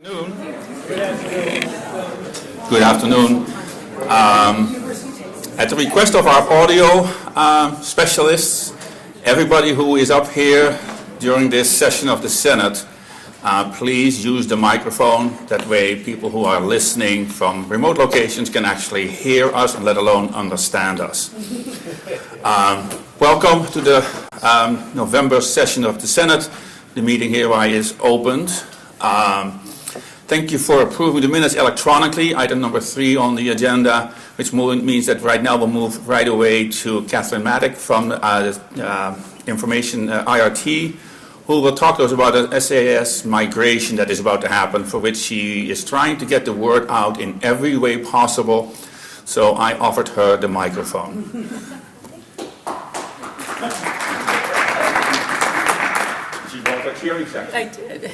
Good afternoon. At the request of our audio specialists, everybody who is up here during this session of the Senate, please use the microphone. That way people who are listening from remote locations can actually hear us and let alone understand us. Welcome to the November session of the Senate. The meeting hereby is opened. Thank you for approving the minutes electronically, item number 3 on the agenda, which means that right now we'll move right away to Catherine Maddock from Information IRT, who will talk to us about an SAS migration that is about to happen, for which she is trying to get the word out in every way possible. So I offered her the microphone. I did.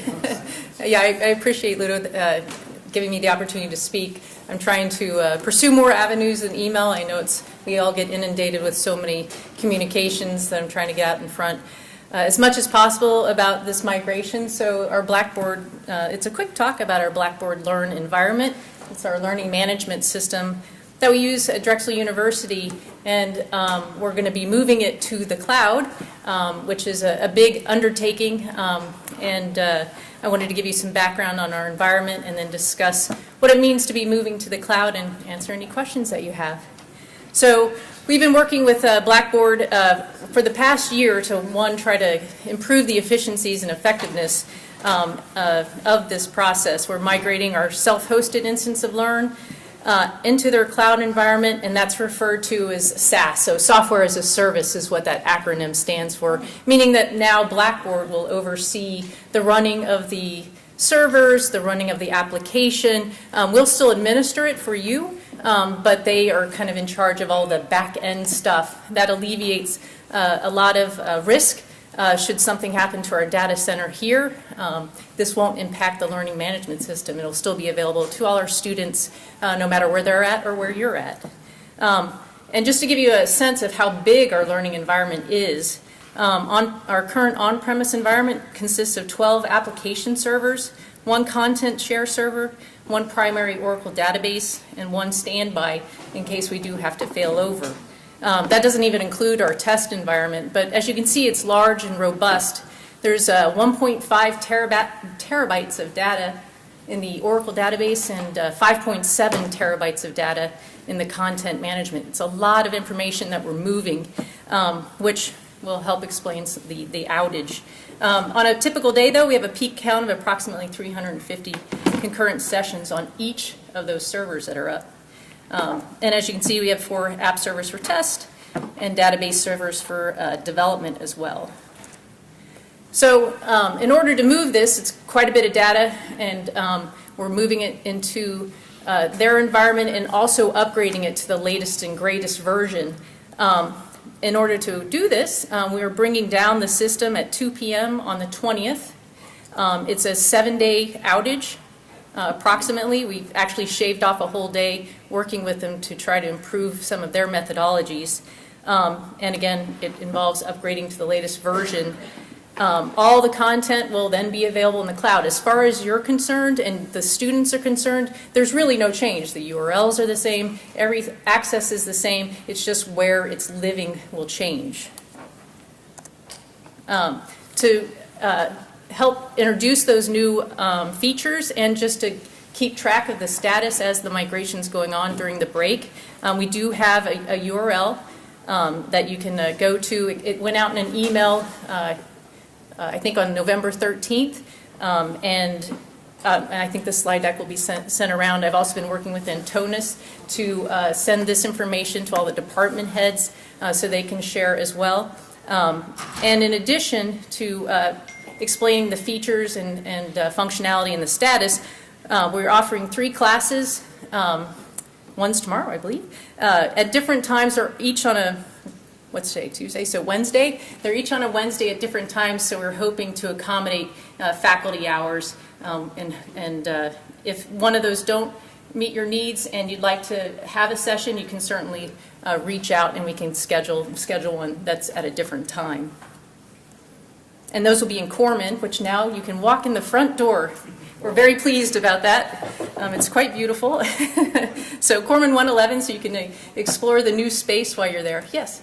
Yeah, I appreciate Ludo giving me the opportunity to speak. I'm trying to pursue more avenues than email. I know we all get inundated with so many communications that I'm trying to get out in front as much as possible about this migration. So our Blackboard, it's a quick talk about our Blackboard Learn environment. It's our learning management system that we use at Drexel University, and we're going to be moving it to the cloud, which is a big undertaking, and I wanted to give you some background on our environment and then discuss what it means to be moving to the cloud and answer any questions that you have. So we've been working with Blackboard for the past year to, one, try to improve the efficiencies and effectiveness of this process. We're migrating our self-hosted instance of Learn into their cloud environment, and that's referred to as SaaS. So Software as a Service is what that acronym stands for, meaning that now Blackboard will oversee the running of the servers, the running of the application. We'll still administer it for you, but they are kind of in charge of all the back-end stuff. That alleviates a lot of risk. Should something happen to our data center here, this won't impact the learning management system. It'll still be available to all our students, no matter where they're at or where you're at. And just to give you a sense of how big our learning environment is, our current on-premise environment consists of 12 application servers, 1 content share server, 1 primary Oracle database, and 1 standby in case we do have to fail over. That doesn't even include our test environment, but as you can see, it's large and robust. There's 1.5 terabytes of data in the Oracle database and 5.7 terabytes of data in the content management. It's a lot of information that we're moving, which will help explain the outage. On a typical day, though, we have a peak count of approximately 350 concurrent sessions on each of those servers that are up. And as you can see, we have 4 app servers for test and database servers for development as well. So in order to move this, it's quite a bit of data, and we're moving it into their environment and also upgrading it to the latest and greatest version. In order to do this, we are bringing down the system at 2 p.m. on the 20th. It's a 7-day outage. Approximately. We've actually shaved off a whole day working with them to try to improve some of their methodologies. And again, it involves upgrading to the latest version. All the content will then be available in the cloud. As far as you're concerned and the students are concerned, there's really no change. The URLs are the same, every access is the same, it's just where it's living will change. To help introduce those new features and just to keep track of the status as the migration's going on during the break. We do have a URL that you can go to. It went out in an email, I think on November 13th, and I think the slide deck will be sent around. I've also been working with Antonis to send this information to all the department heads so they can share as well. And in addition to explaining the features and functionality and the status, we're offering 3 classes. One's tomorrow, I believe, at different times. They're each on a, what's today, Tuesday? So Wednesday. They're each on a Wednesday at different times, so we're hoping to accommodate faculty hours. And if one of those don't meet your needs and you'd like to have a session, you can certainly reach out and we can schedule one that's at a different time. And those will be in Corman, which now you can walk in the front door. We're very pleased about that. It's quite beautiful. So Corman 111, so you can explore the new space while you're there. Yes?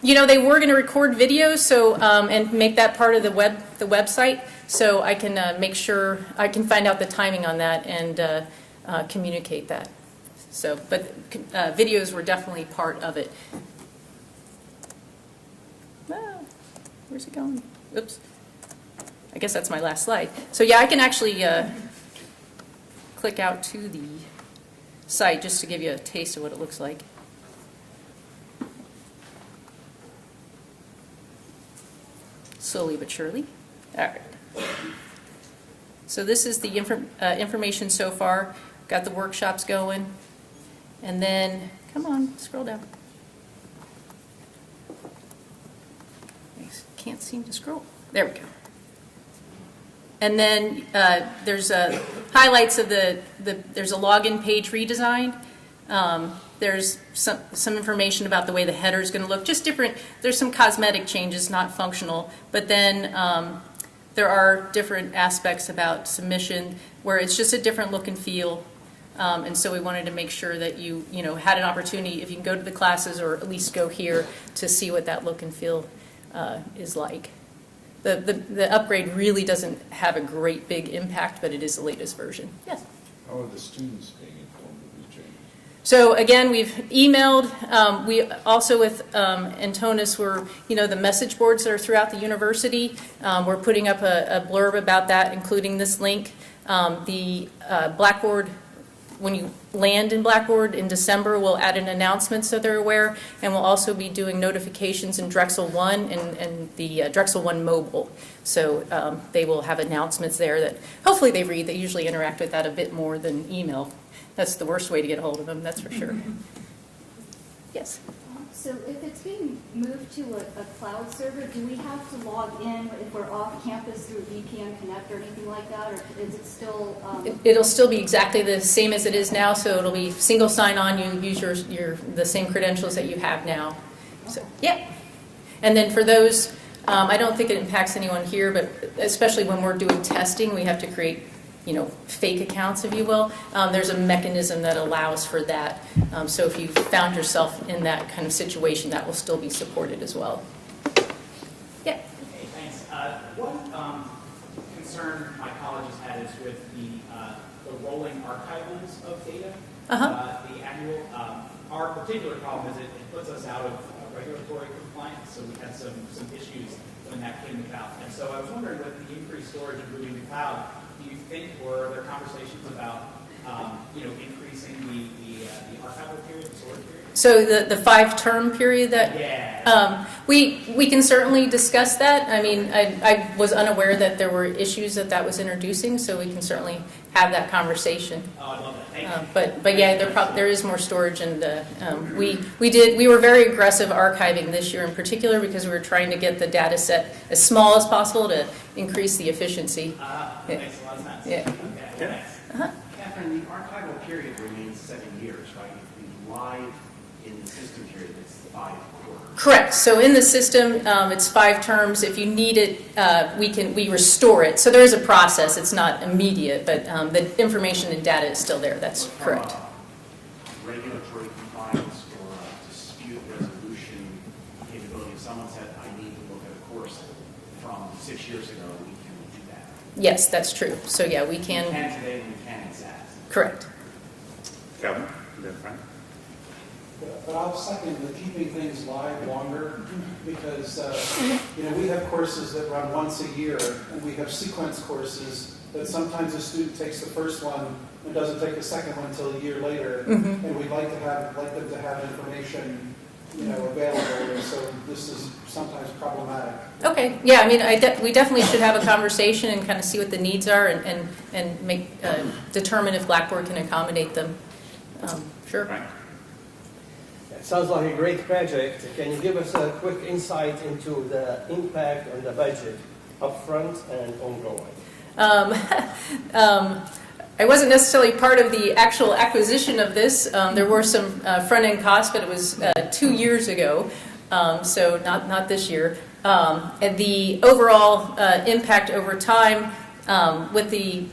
You know, they were going to record videos, so and make that part of the website. So I can make sure I can find out the timing on that and communicate that. So, but videos were definitely part of it. Ah, where's it going? Oops. I guess that's my last slide. So yeah, I can actually click out to the site just to give you a taste of what it looks like. Slowly but surely. All right. So this is the information so far. Got the workshops going. And then, come on, scroll down. I can't seem to scroll. There we go. And then there's highlights of there's a login page redesign. There's some information about the way the header is going to look. Just different, there's some cosmetic changes, not functional. But then there are different aspects about submission where it's just a different look and feel. And so we wanted to make sure that you had an opportunity, if you can go to the classes or at least go here to see what that look and feel is like. The upgrade really doesn't have a great big impact, but it is the latest version. Yes? How are the students being informed of these changes? So again, we've emailed. We also with Antonis, the message boards that are throughout the university. We're putting up a blurb about that, including this link. The Blackboard, when you land in Blackboard in December, we'll add an announcement so they're aware, and we'll also be doing notifications in Drexel One and the Drexel One mobile. So they will have announcements there that hopefully they read. They usually interact with that a bit more than email. That's the worst way to get a hold of them, that's for sure. Yes? So if it's being moved to a cloud server, do we have to log in if we're off campus through VPN Connect or anything like that, or is it still? It'll still be exactly the same as it is now, so it'll be single sign-on. You use the same credentials that you have now. So, yeah. And then for those, I don't think it impacts anyone here, but especially when we're doing testing, we have to create fake accounts, if you will. There's a mechanism that allows for that. So if you found yourself in that kind of situation, that will still be supported as well. Yeah. Hey, thanks. One concern my college has had is with the rolling archivals of data. The annual, our particular problem is it puts us out of regulatory compliance. So we had some issues when that came about. And so I was wondering, with the increased storage and moving to cloud, do you think, or are there conversations about, increasing the archival period, the storage period? So the 5-term period that we can certainly discuss that. I mean, I was unaware that there were issues that was introducing, so we can certainly have that conversation. Oh, I love that. Thank you. But yeah, there is more storage, and we were very aggressive archiving this year in particular because we were trying to get the data set as small as possible to increase the efficiency. That makes a lot of sense. Yeah. Okay, thanks. Catherine, the archival period remains 7 years, right? If we live in the system period, it's 5 quarters. Correct. So in the system, it's 5 terms. If you need it, we restore it. So there is a process. It's not immediate, but the information and data is still there. That's correct. Regulatory compliance or dispute resolution capability. If someone said, I need to look at a course from 6 years ago, we can do that. Yes, that's true. So yeah, we We can. can today, and we can in SAS. Correct. Kevin, then Frank. But I'll second the keeping things live longer because, we have courses that run once a year and we have sequence courses that sometimes a student takes the first one and doesn't take the second one until a year later. Mm-hmm. And we'd like them to have information, available. And so this is sometimes problematic. Okay. Yeah. I mean, we definitely should have a conversation and kind of see what the needs are and make determine if Blackboard can accommodate them. Sure. Frank. It sounds like a great project. Can you give us a quick insight into the impact on the budget, upfront and ongoing? I wasn't necessarily part of the actual acquisition of this. There were some front-end costs, but it was 2 years ago, so not this year. And the overall impact over time with the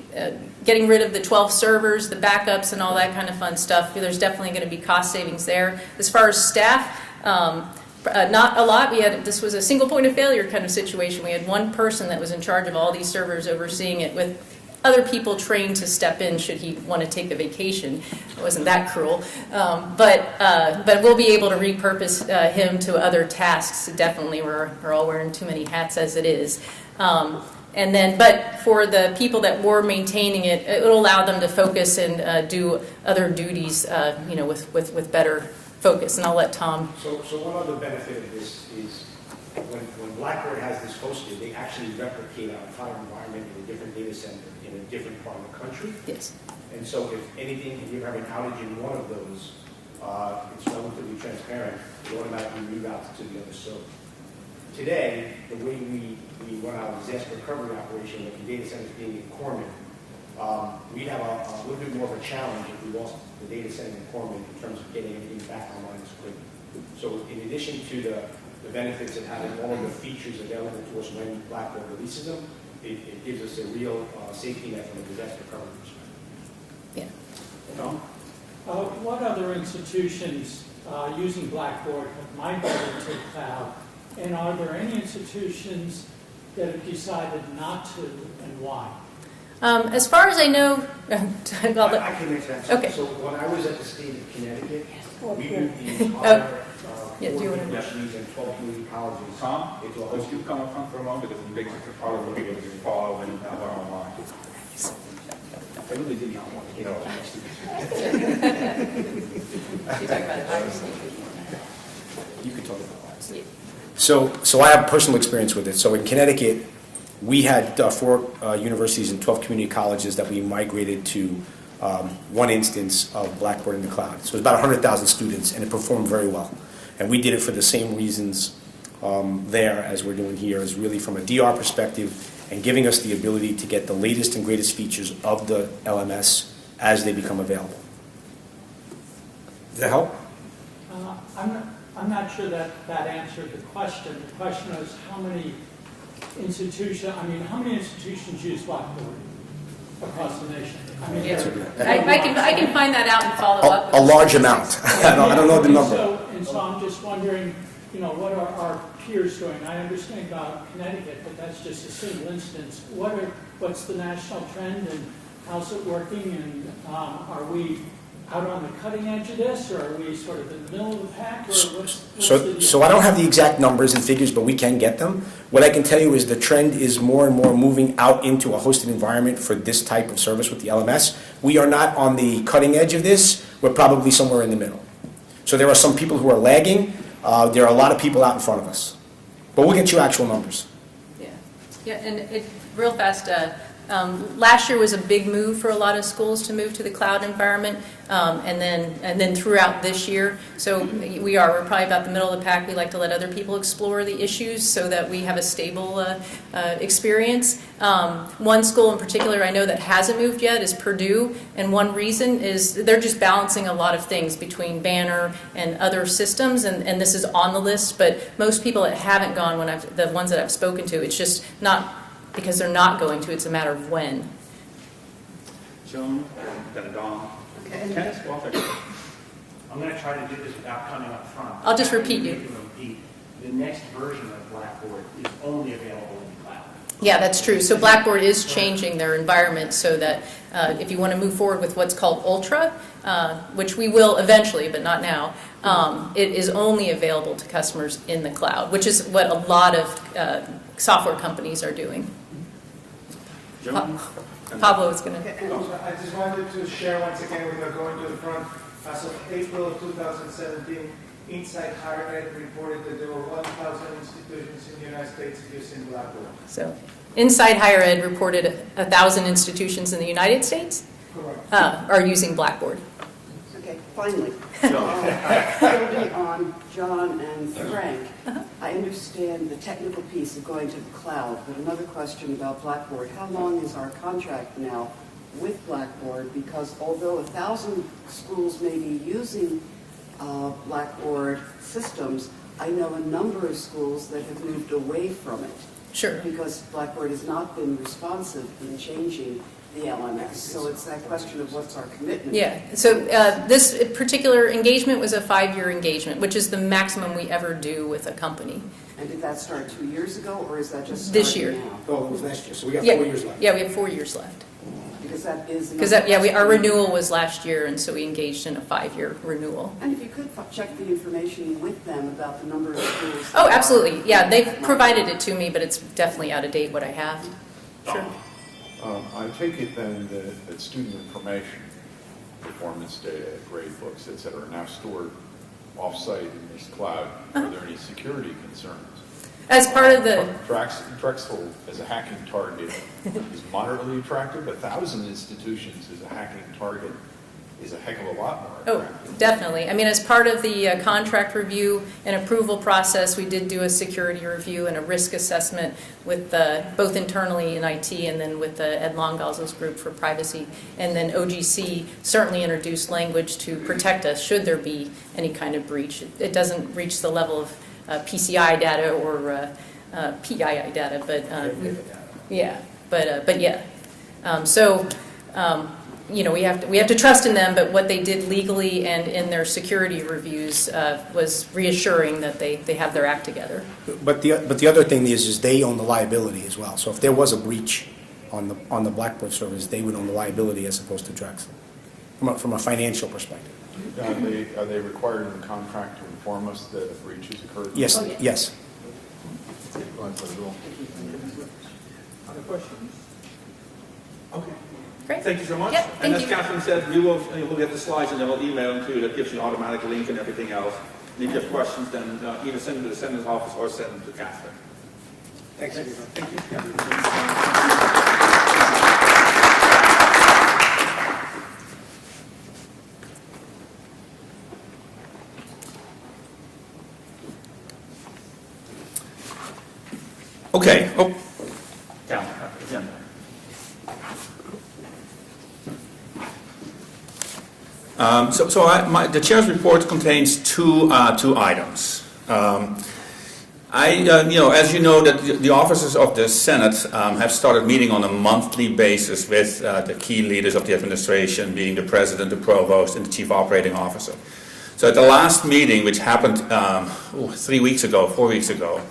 getting rid of the 12 servers, the backups, and all that kind of fun stuff, there's definitely going to be cost savings there. As far as staff, not a lot. This was a single point of failure kind of situation. We had one person that was in charge of all these servers overseeing it with other people trained to step in should he want to take a vacation. It wasn't that cruel. But we'll be able to repurpose him to other tasks. Definitely, we're all wearing too many hats as it is. But for the people that were maintaining it, it'll allow them to focus and do other duties, with better focus. And I'll let Tom. So one other benefit of this is when Blackboard has this hosted, they actually replicate our entire environment in a different data center in a different part of the country. Yes. And so if you have an outage in one of those, it's relatively transparent. It automatically reroutes to the other server. Today, the way we run our disaster recovery operation with the data centers being in Corman, we'd have a little bit more of a challenge if we lost the data center in Corman in terms of getting everything back online as quickly. So in addition to the benefits of having all of the features available to us when Blackboard releases them, it gives us a real safety net from a disaster recovery perspective. Yeah. Tom? What other institutions using Blackboard have migrated to the cloud? And are there any institutions that have decided not to, and why? As far as I know, I can answer that. Okay. So when I was at the state of Connecticut, we moved the Oh. entire Yeah, do you wanna- universities and 12 community colleges Tom, into a let's host. keep coming from for a moment because it makes it part of looking at the follow and have our own line. I really did not want to get all next to You could talk about that. So I have personal experience with it. So in Connecticut, we had 4 universities and 12 community colleges that we migrated to one instance of Blackboard in the cloud. So it was about 100,000 students, and it performed very well. And we did it for the same reasons there as we're doing here, is really from a DR perspective and giving us the ability to get the latest and greatest features of the LMS as they become available. Does that help? I'm not sure that answered the question. The question is how many institutions use Blackboard across the nation? I mean, I can find that out and follow up. A large amount. I don't know the number. So I'm just wondering, what are our peers doing? I understand about Connecticut, but that's just a single instance. What's the national trend, and how's it working? And are we out on the cutting edge of this, or are we sort of in the middle of the pack? Or So I don't have the exact numbers and figures, but we can get them. What I can tell you is the trend is more and more moving out into a hosted environment for this type of service with the LMS. We are not on the cutting edge of this. We're probably somewhere in the middle. So there are some people who are lagging. There are a lot of people out in front of us. But we'll get you actual numbers. Yeah, and real fast, last year was a big move for a lot of schools to move to the cloud environment, and then throughout this year. So we're probably about the middle of the pack. We like to let other people explore the issues so that we have a stable experience. One school in particular I know that hasn't moved yet is Purdue, and one reason is they're just balancing a lot of things between Banner and other systems, and this is on the list, but most people that haven't gone, the ones that I've spoken to, it's just not because they're not going to, it's a matter of when. Joan, then Don. Okay. Kenneth, Walter. I'm going to try to do this without coming up front. I'll just repeat you. The next version of Blackboard is only available in the cloud. Yeah, that's true. So Blackboard is changing their environment so that if you want to move forward with what's called Ultra, which we will eventually, but not now, it is only available to customers in the cloud, which is what a lot of software companies are doing. Pablo is going to... I just wanted to share once again, without going to the front, as of April of 2017, Inside Higher Ed reported that there were 1,000 institutions in the United States using Blackboard. So Inside Higher Ed reported 1,000 institutions in the United States are using Blackboard. Okay, finally. Building on John and Frank, I understand the technical piece of going to the cloud, but another question about Blackboard. How long is our contract now with Blackboard, because although 1,000 schools may be using Blackboard systems, I know a number of schools that have moved away from it. Sure. Because Blackboard has not been responsive in changing the LMS. So it's that question of what's our commitment. Yeah, so this particular engagement was a 5-year engagement, which is the maximum we ever do with a company. And did that start 2 years ago, or is that just This starting year. now? Oh, it was last year, so we got Yeah, 4 years left. Yeah, we have 4 years left. Because that is... Because, our renewal was last year, and so we engaged in a 5-year renewal. And if you could check the information with them about the number of schools... Oh, absolutely. Yeah, they've provided it to me, but it's definitely out of date what I have. Sure. I take it then that student information, performance data, grade books, et cetera, are now stored off-site in this cloud. Are there any security concerns? As part of the... Drexel as a hacking target is moderately attractive. 1,000 institutions as a hacking target is a heck of a lot more attractive. Oh, definitely. I mean, as part of the contract review and approval process, we did do a security review and a risk assessment with both internally in IT and then with the Ed Longalzo's group for privacy. And then OGC certainly introduced language to protect us should there be any kind of breach. It doesn't reach the level of PCI data or PII data, but yeah, but yeah. We have to trust in them, but what they did legally and in their security reviews was reassuring that they have their act together. But the other thing is they own the liability as well. So if there was a breach on the Blackboard servers, they would own the liability as opposed to Drexel, from a financial perspective. Are they required in the contract to inform us that a breach has occurred? Yes, yes. Other questions? Okay. Great. Thank you so much. Yeah, and thank as you. Catherine said, we'll get the slides and then we'll email them to you. That gives you an automatic link and everything else. And if you have questions, then either send them to the Senator's office or send them to Catherine. Thanks. Thank you. Okay. Oh, down. Agenda. The chair's report contains two items. As you know, that the officers of the Senate have started meeting on a monthly basis with the key leaders of the administration, being the president, the provost, and the chief operating officer. So at the last meeting, which happened 4 weeks ago,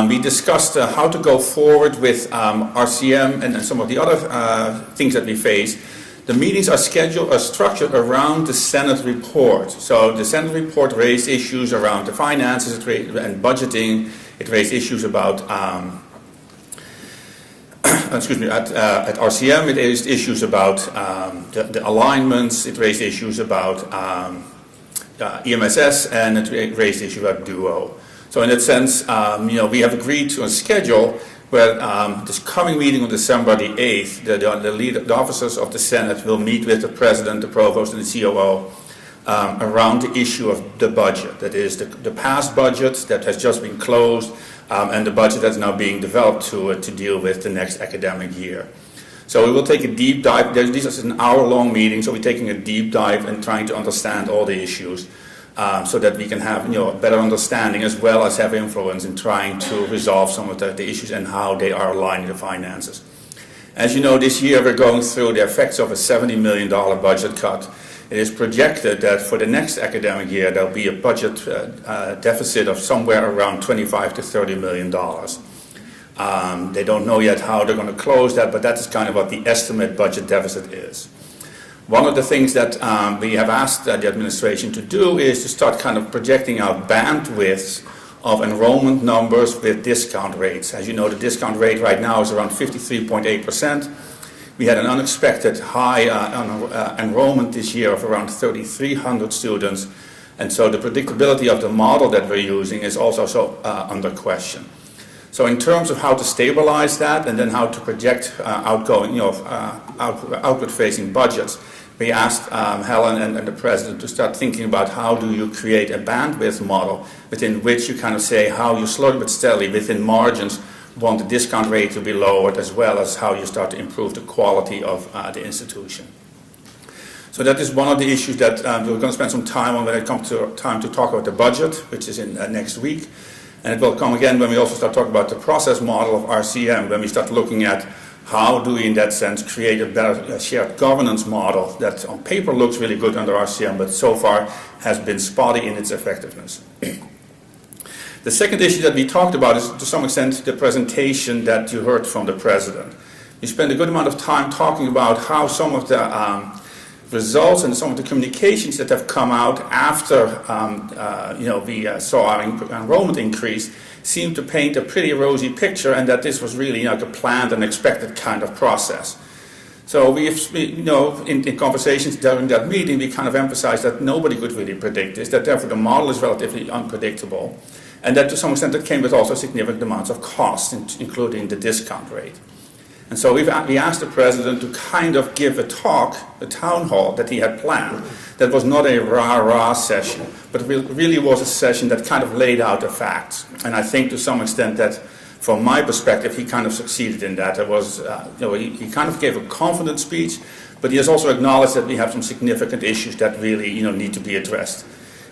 we discussed how to go forward with RCM and some of the other things that we face. The meetings are structured around the Senate report. So the Senate report raised issues around the finances and budgeting. It raised issues about, at RCM it raised issues about the alignments. It raised issues about EMSS, and it raised issues about Duo. So in that sense, we have agreed to a schedule where this coming meeting on December the 8th, the officers of the Senate will meet with the President, the Provost, and the COO around the issue of the budget. That is, the past budget that has just been closed and the budget that's now being developed to deal with the next academic year. So we will take a deep dive. This is an hour-long meeting, so we're taking a deep dive and trying to understand all the issues. So that we can have a better understanding as well as have influence in trying to resolve some of the issues and how they are aligning the finances. As you know, this year we're going through the effects of a $70 million budget cut. It is projected that for the next academic year there will be a budget deficit of somewhere around $25 to $30 million. They don't know yet how they're going to close that, but that's kind of what the estimate budget deficit is. One of the things that we have asked the administration to do is to start kind of projecting out bandwidths of enrollment numbers with discount rates. As you know, the discount rate right now is around 53.8%. We had an unexpected high enrollment this year of around 3,300 students, and so the predictability of the model that we're using is also under question. So in terms of how to stabilize that and then how to project outward-facing budgets, we asked Helen and the President to start thinking about how do you create a bandwidth model within which you kind of say how you slowly but steadily within margins want the discount rate to be lowered, as well as how you start to improve the quality of the institution. So that is one of the issues that we're going to spend some time on when it comes to time to talk about the budget, which is in next week. And it will come again when we also start talking about the process model of RCM, when we start looking at how do we, in that sense, create a better shared governance model that on paper looks really good under RCM, but so far has been spotty in its effectiveness. The second issue that we talked about is, to some extent, the presentation that you heard from the President. We spent a good amount of time talking about how some of the results and some of the communications that have come out after we saw our enrollment increase seemed to paint a pretty rosy picture, and that this was really like a planned and expected kind of process. So in conversations during that meeting, we kind of emphasized that nobody could really predict this, that therefore the model is relatively unpredictable, and that to some extent it came with also significant amounts of cost, including the discount rate. And so we asked the President to kind of give a talk, a town hall that he had planned, that was not a rah-rah session, but really was a session that kind of laid out the facts. And I think to some extent that, from my perspective, he kind of succeeded in that. It was, he kind of gave a confident speech, but he has also acknowledged that we have some significant issues that really need to be addressed.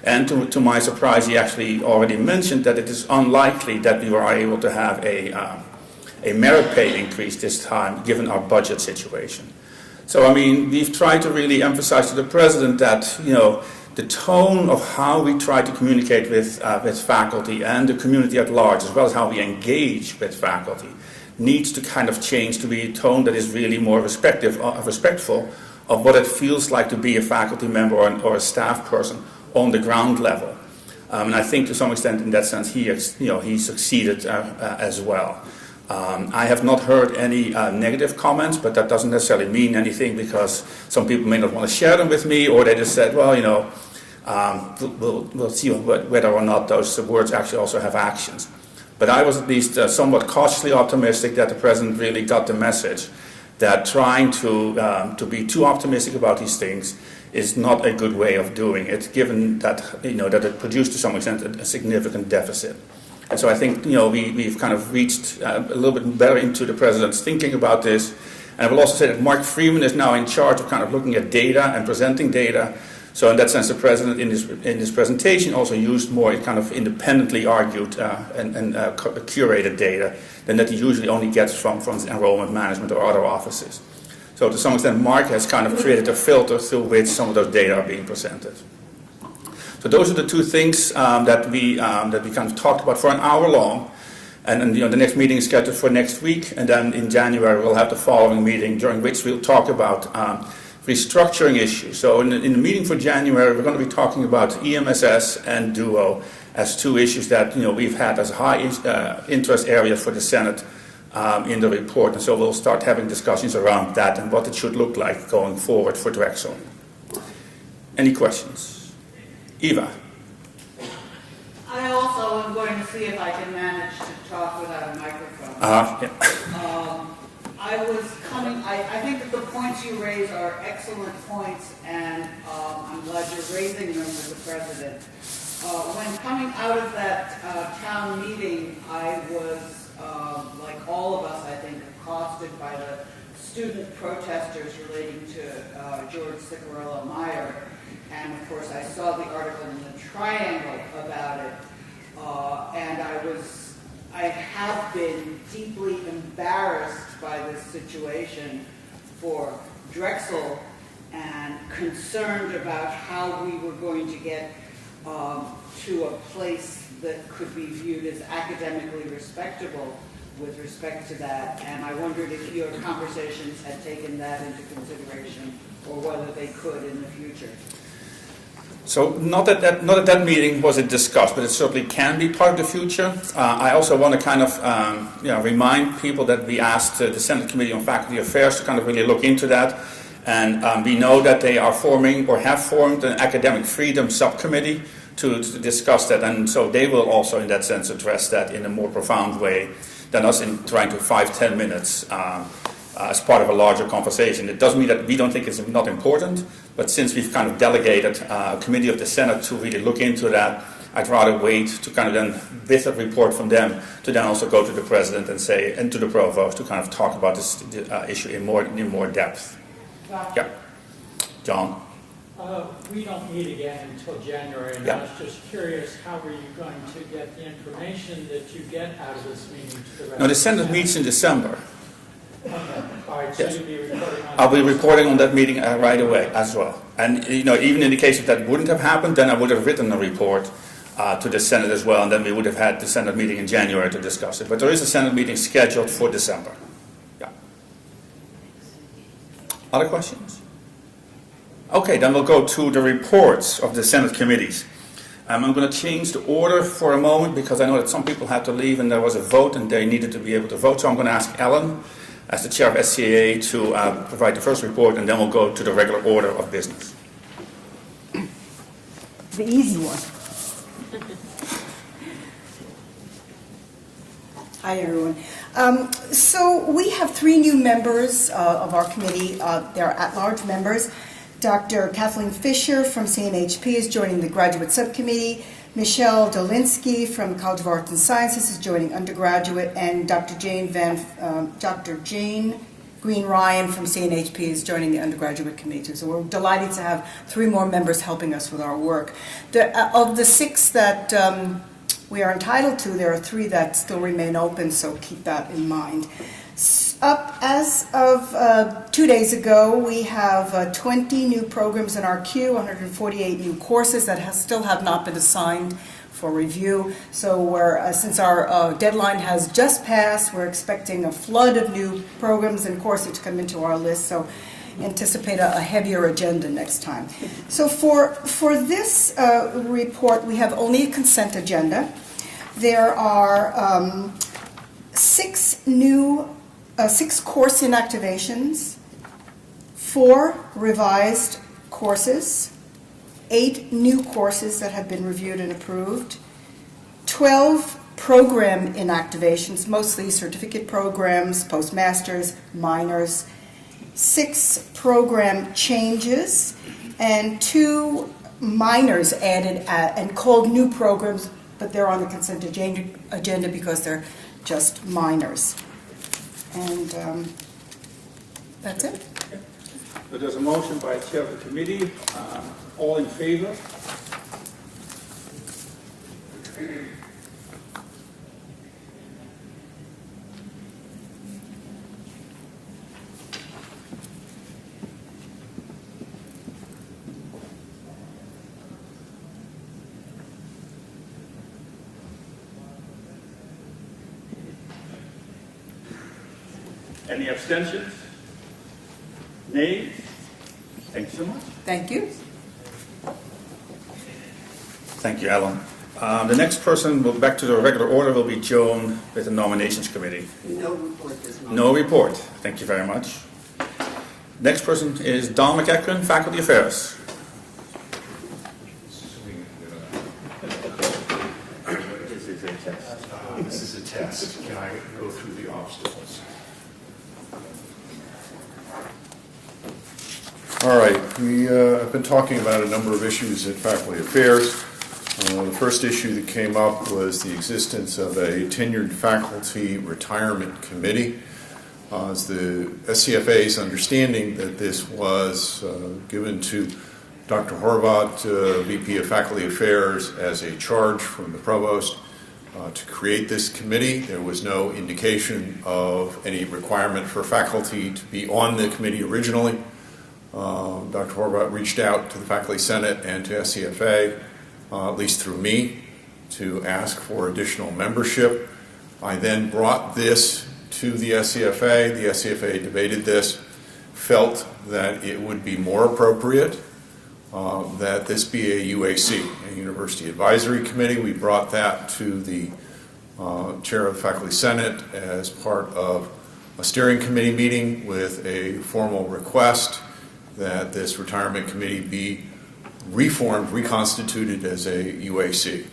And to my surprise, he actually already mentioned that it is unlikely that we are able to have a merit pay increase this time, given our budget situation. So, I mean, we've tried to really emphasize to the President that, the tone of how we try to communicate with faculty and the community at large, as well as how we engage with faculty, needs to kind of change to be a tone that is really more respectful of what it feels like to be a faculty member or a staff person on the ground level. And I think to some extent in that sense he succeeded as well. I have not heard any negative comments, but that doesn't necessarily mean anything, because some people may not want to share them with me, or they just said, well, we'll see whether or not those words actually also have actions. But I was at least somewhat cautiously optimistic that the President really got the message that trying to be too optimistic about these things is not a good way of doing it, given that that it produced to some extent a significant deficit. And so I think we've kind of reached a little bit better into the President's thinking about this. And I will also say that Mark Freeman is now in charge of kind of looking at data and presenting data. So in that sense, the President in his presentation also used more kind of independently argued and curated data than that he usually only gets from enrollment management or other offices. So to some extent, Mark has kind of created a filter through which some of those data are being presented. So those are the two things that we kind of talked about for an hour long, and then the next meeting is scheduled for next week, and then in January we'll have the following meeting during which we'll talk about restructuring issues. So in the meeting for January we're going to be talking about EMSS and DUO as two issues that we've had as high interest areas for the Senate in the report, and so we'll start having discussions around that and what it should look like going forward for Drexel. Any questions? Eva. I also am going to see if I can manage to talk without a microphone. Yeah. I think that the points you raise are excellent points, and I'm glad you're raising them with the President. When coming out of that town meeting, I was, like all of us, I think, accosted by the student protesters relating to George Cicarello-Meyer. And of course, I saw the article in the Triangle about it, and I have been deeply embarrassed by this situation for Drexel, and concerned about how we were going to get to a place that could be viewed as academically respectable with respect to that. And I wondered if your conversations had taken that into consideration, or whether they could in the future. So not at that meeting was it discussed, but it certainly can be part of the future. I also want to kind of remind people that we asked the Senate Committee on Faculty Affairs to kind of really look into that. And we know that they are forming or have formed an academic freedom subcommittee to discuss that. And so they will also in that sense address that in a more profound way than us in trying to 5-10 minutes as part of a larger conversation. It doesn't mean that we don't think it's not important, but since we've kind of delegated a committee of the Senate to really look into that, I'd rather wait to kind of then, with a report from them, to then also go to the president and say, and to the provost, to kind of talk about this issue in more depth. Yeah. John? We don't meet again until January, and I was just curious, how are you going to get the information that you get out of this meeting to the rest? No, the Senate meets in December. Okay. All right, so Yes. you'll be reporting on I'll be reporting on that meeting right away as well. And, even in the case if that wouldn't have happened, then I would have written a report to the Senate as well, and then we would have had the Senate meeting in January to discuss it. But there is a Senate meeting scheduled for December. Yeah. Other questions? Okay, then we'll go to the reports of the Senate committees. I'm going to change the order for a moment because I know that some people had to leave and there was a vote and they needed to be able to vote. So I'm going to ask Ellen, as the chair of SCAA, to provide the first report, and then we'll go to the regular order of business. The easy one. Hi, everyone. So we have 3 new members of our committee. They're at-large members. Dr. Kathleen Fisher from CNHP is joining the graduate subcommittee. Michelle Dolinsky from the College of Arts and Sciences is joining undergraduate, and Dr. Jane Green Ryan from CNHP is joining the undergraduate committee. So we're delighted to have 3 more members helping us with our work. Of the 6 that we are entitled to, there are 3 that still remain open, so keep that in mind. Up as of 2 days ago, we have 20 new programs in our queue, 148 new courses that still have not been assigned for review. So since our deadline has just passed, we're expecting a flood of new programs and courses to come into our list. So anticipate a heavier agenda next time. So for this report, we have only a consent agenda. There are 6 course inactivations, 4 revised courses, 8 new courses that have been reviewed and approved, 12 program inactivations, mostly certificate programs, postmasters, minors, 6 program changes, and 2 minors added and called new programs, but they're on the consent agenda because they're just minors. And that's it. So there's a motion by the chair of the committee. All in favor? Any abstentions? Nays? Thank you so much. Thank you. Thank you, Ellen. The next person, back to the regular order, will be Joan with the nominations committee. No report this month. No report. Thank you very much. Next person is Don McEachran, Faculty Affairs. This is a test. Can I go through the obstacles? All right, we have been talking about a number of issues at Faculty Affairs. The first issue that came up was the existence of a tenured faculty retirement committee. It's the SCFA's understanding that this was given to Dr. Horvath, VP of Faculty Affairs, as a charge from the provost to create this committee. There was no indication of any requirement for faculty to be on the committee originally. Dr. Horvath reached out to the Faculty Senate and to SCFA, at least through me, to ask for additional membership. I then brought this to the SCFA. The SCFA debated this, felt that it would be more appropriate that this be a UAC, a University Advisory Committee. We brought that to the chair of the Faculty Senate as part of a steering committee meeting with a formal request that this retirement committee be reformed, reconstituted as a UAC.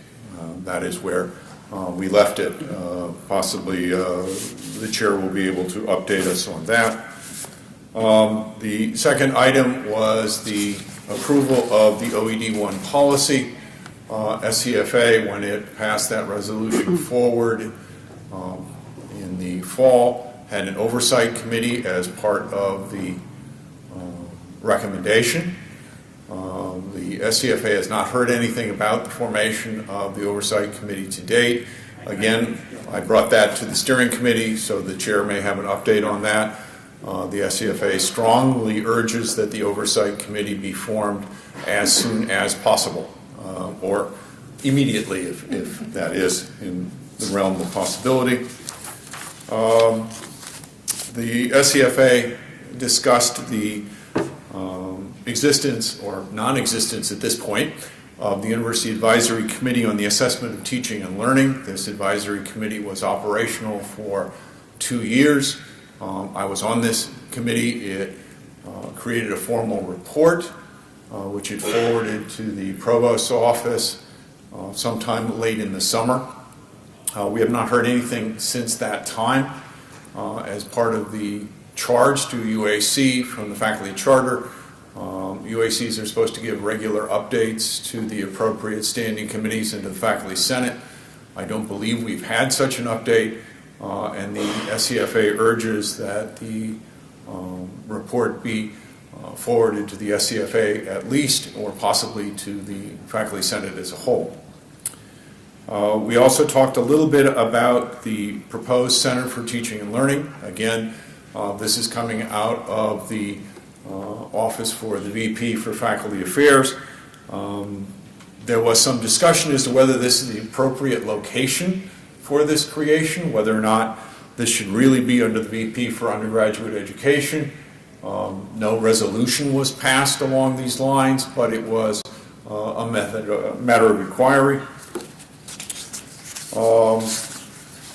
That is where we left it. Possibly the chair will be able to update us on that. The second item was the approval of the OED1 policy. SCFA, when it passed that resolution forward in the fall, had an oversight committee as part of the recommendation. The SCFA has not heard anything about the formation of the oversight committee to date. Again, I brought that to the steering committee, so the chair may have an update on that. The SCFA strongly urges that the oversight committee be formed as soon as possible, or immediately if that is in the realm of possibility. The SCFA discussed the existence or non-existence at this point of the University Advisory Committee on the Assessment of Teaching and Learning. This advisory committee was operational for 2 years. I was on this committee. It created a formal report, which it forwarded to the provost's office sometime late in the summer. We have not heard anything since that time. As part of the charge to UAC from the faculty charter, UACs are supposed to give regular updates to the appropriate standing committees and to the faculty senate. I don't believe we've had such an update, and the SCFA urges that the report be forwarded to the SCFA at least, or possibly to the faculty senate as a whole. We also talked a little bit about the proposed Center for Teaching and Learning. Again, this is coming out of the Office for the VP for Faculty Affairs. There was some discussion as to whether this is the appropriate location for this creation, whether or not this should really be under the VP for Undergraduate Education. No resolution was passed along these lines, but it was a matter of inquiry.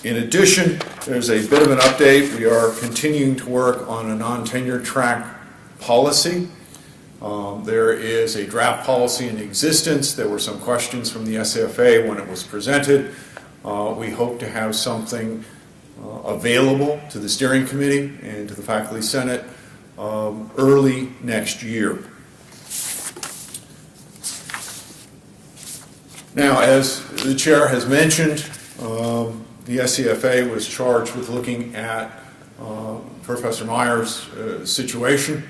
In addition, there's a bit of an update. We are continuing to work on a non-tenure track policy. There is a draft policy in existence. There were some questions from the SFA when it was presented. We hope to have something available to the steering committee and to the faculty senate early next year. Now, as the chair has mentioned, the SCFA was charged with looking at Professor Meyer's situation,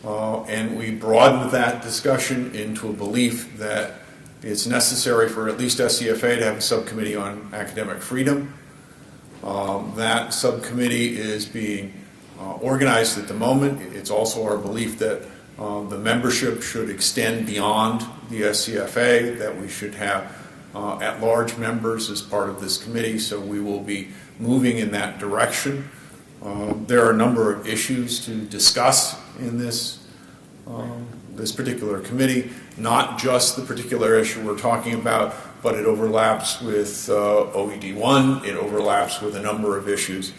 and we broadened that discussion into a belief that it's necessary for at least SCFA to have a subcommittee on academic freedom. That subcommittee is being organized at the moment. It's also our belief that the membership should extend beyond the SCFA, that we should have at-large members as part of this committee, so we will be moving in that direction. There are a number of issues to discuss in this particular committee, not just the particular issue we're talking about, but it overlaps with OED1, it overlaps with a number of issues,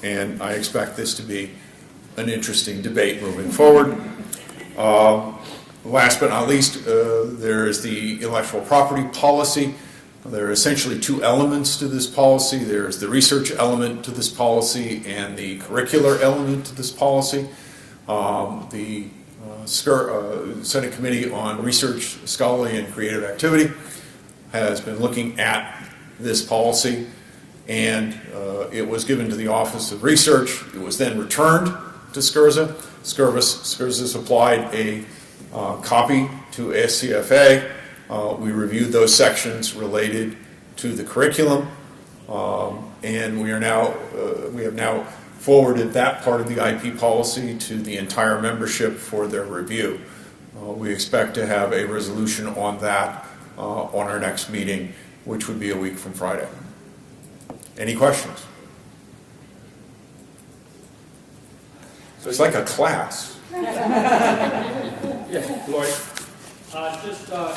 and I expect this to be an interesting debate moving forward. Last but not least, there is the intellectual property policy. There are essentially two elements to this policy. There's the research element to this policy and the curricular element to this policy. The Senate Committee on Research, Scholarly, and Creative Activity has been looking at this policy, and it was given to the Office of Research. It was then returned to SCRSA. SCRSA supplied a copy to SCFA. We reviewed those sections related to the curriculum, and we have now forwarded that part of the IP policy to the entire membership for their review. We expect to have a resolution on that on our next meeting, which would be a week from Friday. Any questions? So it's like a class. Yes, Lloyd. Just the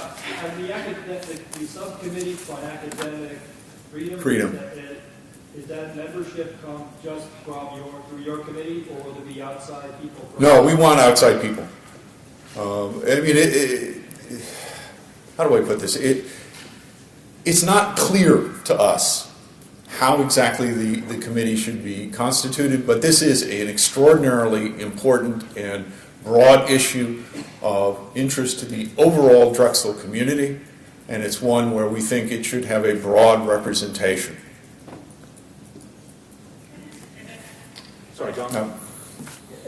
subcommittee for academic freedom. Is that membership come just from through your committee, or will there be outside people? No, we want outside people. How do I put this? It's not clear to us how exactly the committee should be constituted, but this is an extraordinarily important and broad issue of interest to the overall Drexel community. and it's one where we think it should have a broad representation. Sorry, John? Now,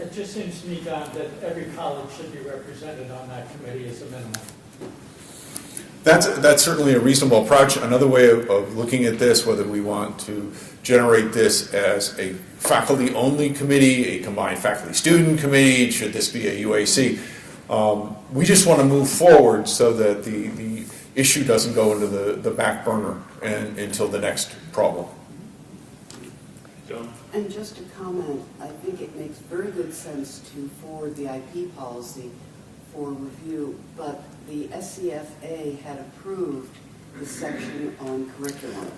It just seems to me, Don, that every college should be represented on that committee as a minimum. That's certainly a reasonable approach. Another way of looking at this, whether we want to generate this as a faculty-only committee, a combined faculty-student committee, should this be a UAC? We just want to move forward so that the issue doesn't go into the back burner until the next problem. John? And just a comment, I think it makes very good sense to forward the IP policy for review, but the SCFA had approved the section on curriculum.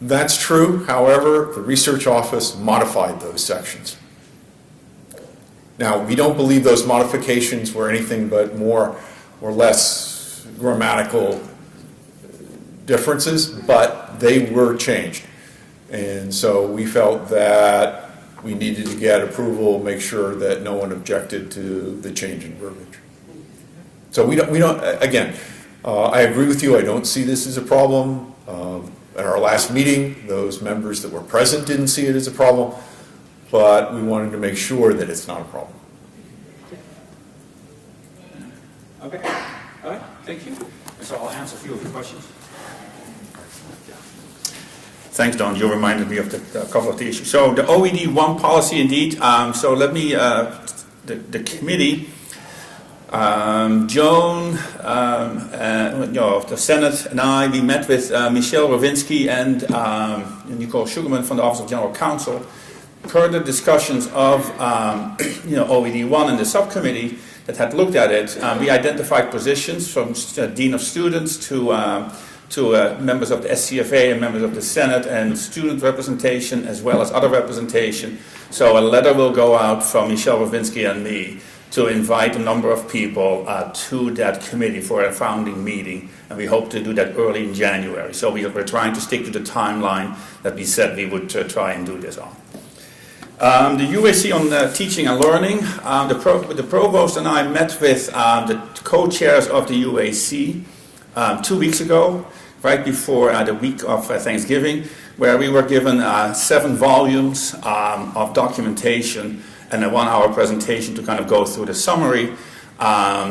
That's true. However, the research office modified those sections. Now, we don't believe those modifications were anything but more or less grammatical differences, but they were changed. And so we felt that we needed to get approval, make sure that no one objected to the change in verbiage. So we don't, again, I agree with you, I don't see this as a problem. At our last meeting, those members that were present didn't see it as a problem, but we wanted to make sure that it's not a problem. Okay, all right, thank you. So I'll answer a few of your questions. Thanks, Don. You reminded me of a couple of the issues. So the OED 1 policy, indeed. So let me, the committee, Joan, of the Senate and I, we met with Michelle Rowinsky and Nicole Sugarman from the Office of General Counsel. Per the discussions of OED 1 and the subcommittee that had looked at it, we identified positions from Dean of Students to members of the SCFA and members of the Senate and student representation as well as other representation. So a letter will go out from Michelle Rowinsky and me to invite a number of people to that committee for a founding meeting, and we hope to do that early in January. So we're trying to stick to the timeline that we said we would try and do this on. The UAC on teaching and learning, the provost and I met with the co-chairs of the UAC 2 weeks ago, right before the week of Thanksgiving, where we were given 7 volumes of documentation and a 1-hour presentation to kind of go through the summary.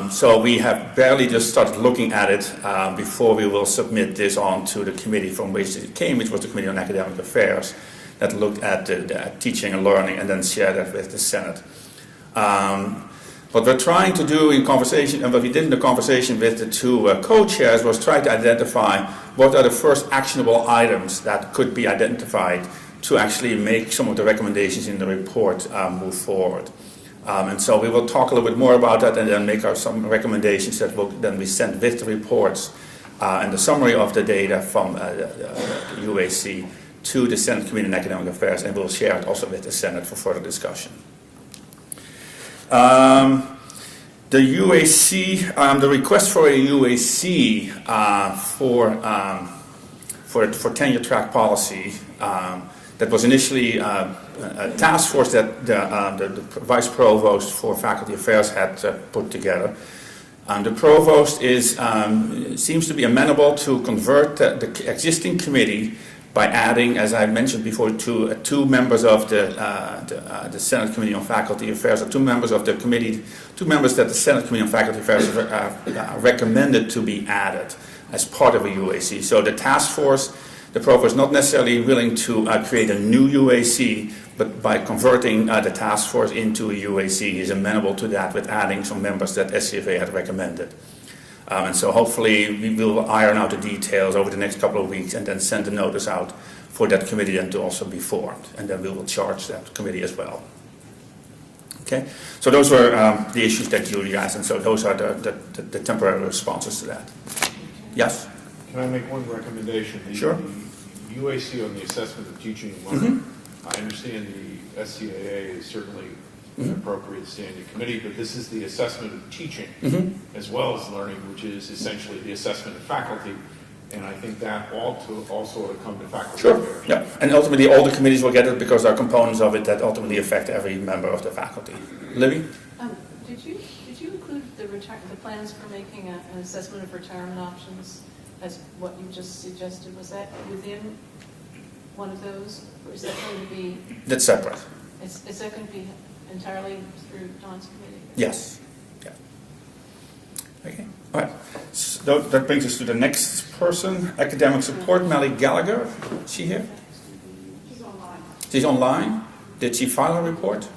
So we have barely just started looking at it before we will submit this on to the committee from which it came, which was the Committee on Academic Affairs, that looked at the teaching and learning and then shared that with the Senate. What we're trying to do in conversation, and what we did in the conversation with the 2 co-chairs, was try to identify what are the first actionable items that could be identified to actually make some of the recommendations in the report move forward. And so we will talk a little bit more about that and then make some recommendations that will then be sent with the reports and the summary of the data from the UAC to the Senate Committee on Academic Affairs, and we'll share it also with the Senate for further discussion. The UAC, the request for a UAC for tenure track policy that was initially a task force that the Vice Provost for Faculty Affairs had put together. The Provost seems to be amenable to convert the existing committee by adding, as I mentioned before, two members of the Senate Committee on Faculty Affairs, or 2 members of the committee, 2 members that the Senate Committee on Faculty Affairs recommended to be added as part of a UAC. So the task force, the Provost is not necessarily willing to create a new UAC, but by converting the task force into a UAC, he's amenable to that with adding some members that SCFA had recommended. And so hopefully we will iron out the details over the next couple of weeks and then send a notice out for that committee then to also be formed. And then we will charge that committee as well. Okay, so those were the issues that you guys, and so those are the temporary responses to that. Yes? Can I make one recommendation? Sure. The UAC on the assessment of teaching and learning. I understand the SCAA is certainly an appropriate standing committee, but this is the assessment of teaching as well as learning, which is essentially the assessment of faculty, and I think that also ought to come to faculty affairs. Yeah, and ultimately all the committees will get it because there are components of it that ultimately affect every member of the faculty. Libby? Did you include the plans for making an assessment of retirement options as what you just suggested, was that within one of those? Or is that going to be, That's separate. is that going to be entirely through Don's committee? Yes. Yeah. Okay. All right. So that brings us to the next person, academic support, Melly Gallagher. Is she here? She's online. She's online. Did she file a report?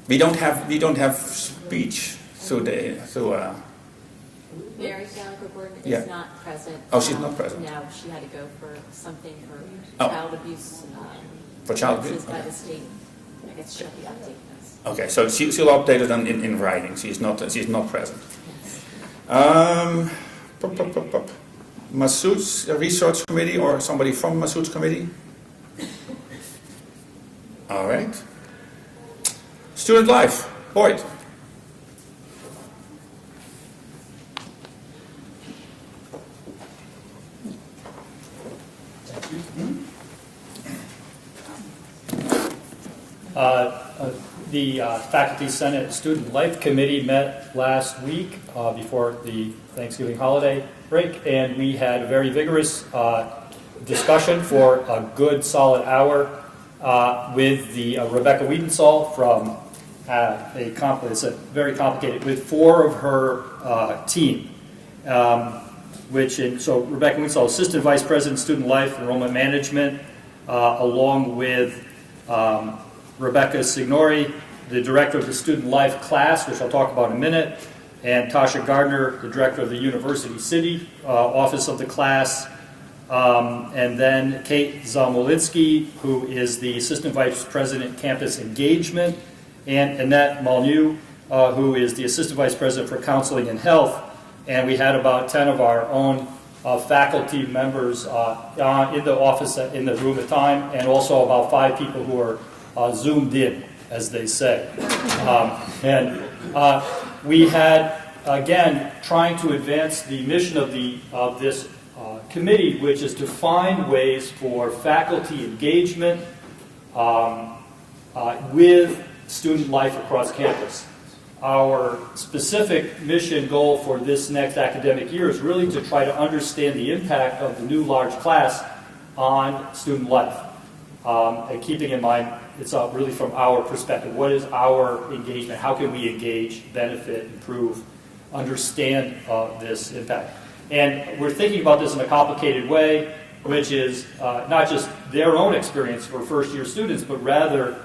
We don't have speech through Mary Gallagher Yeah. is not present. Oh, she's not present. No, she had to go for something for Oh. child abuse. For child abuse, offenses by okay. the state. I guess she'll be updating us. Okay, so she'll update it in writing. She's not present. Masood's research committee or somebody from Masood's committee? All right. Student life, Boyd. The Faculty Senate Student Life Committee met last week before the Thanksgiving holiday break, and we had a very vigorous discussion for a good solid hour with the Rebecca Wiedensahl from it's a very complicated, with 4 of her team. So Rebecca Wiedensahl, Assistant Vice President, Student Life Enrollment Management, along with Rebecca Signori, the Director of the Student Life Class, which I'll talk about in a minute, and Tasha Gardner, the Director of the University City Office of the Class, and then Kate Zamolinski, who is the Assistant Vice President, Campus Engagement, and Annette Molyneux, who is the Assistant Vice President for Counseling and Health. And we had about 10 of our own faculty members in the office, in the room at the time, and also about 5 people who are zoomed in, as they say. We had, again, trying to advance the mission of this committee, which is to find ways for faculty engagement with student life across campus. Our specific mission goal for this next academic year is really to try to understand the impact of the new large class on student life. And keeping in mind, it's really from our perspective. What is our engagement? How can we engage, benefit, improve, understand this impact? And we're thinking about this in a complicated way, which is not just their own experience for first-year students, but rather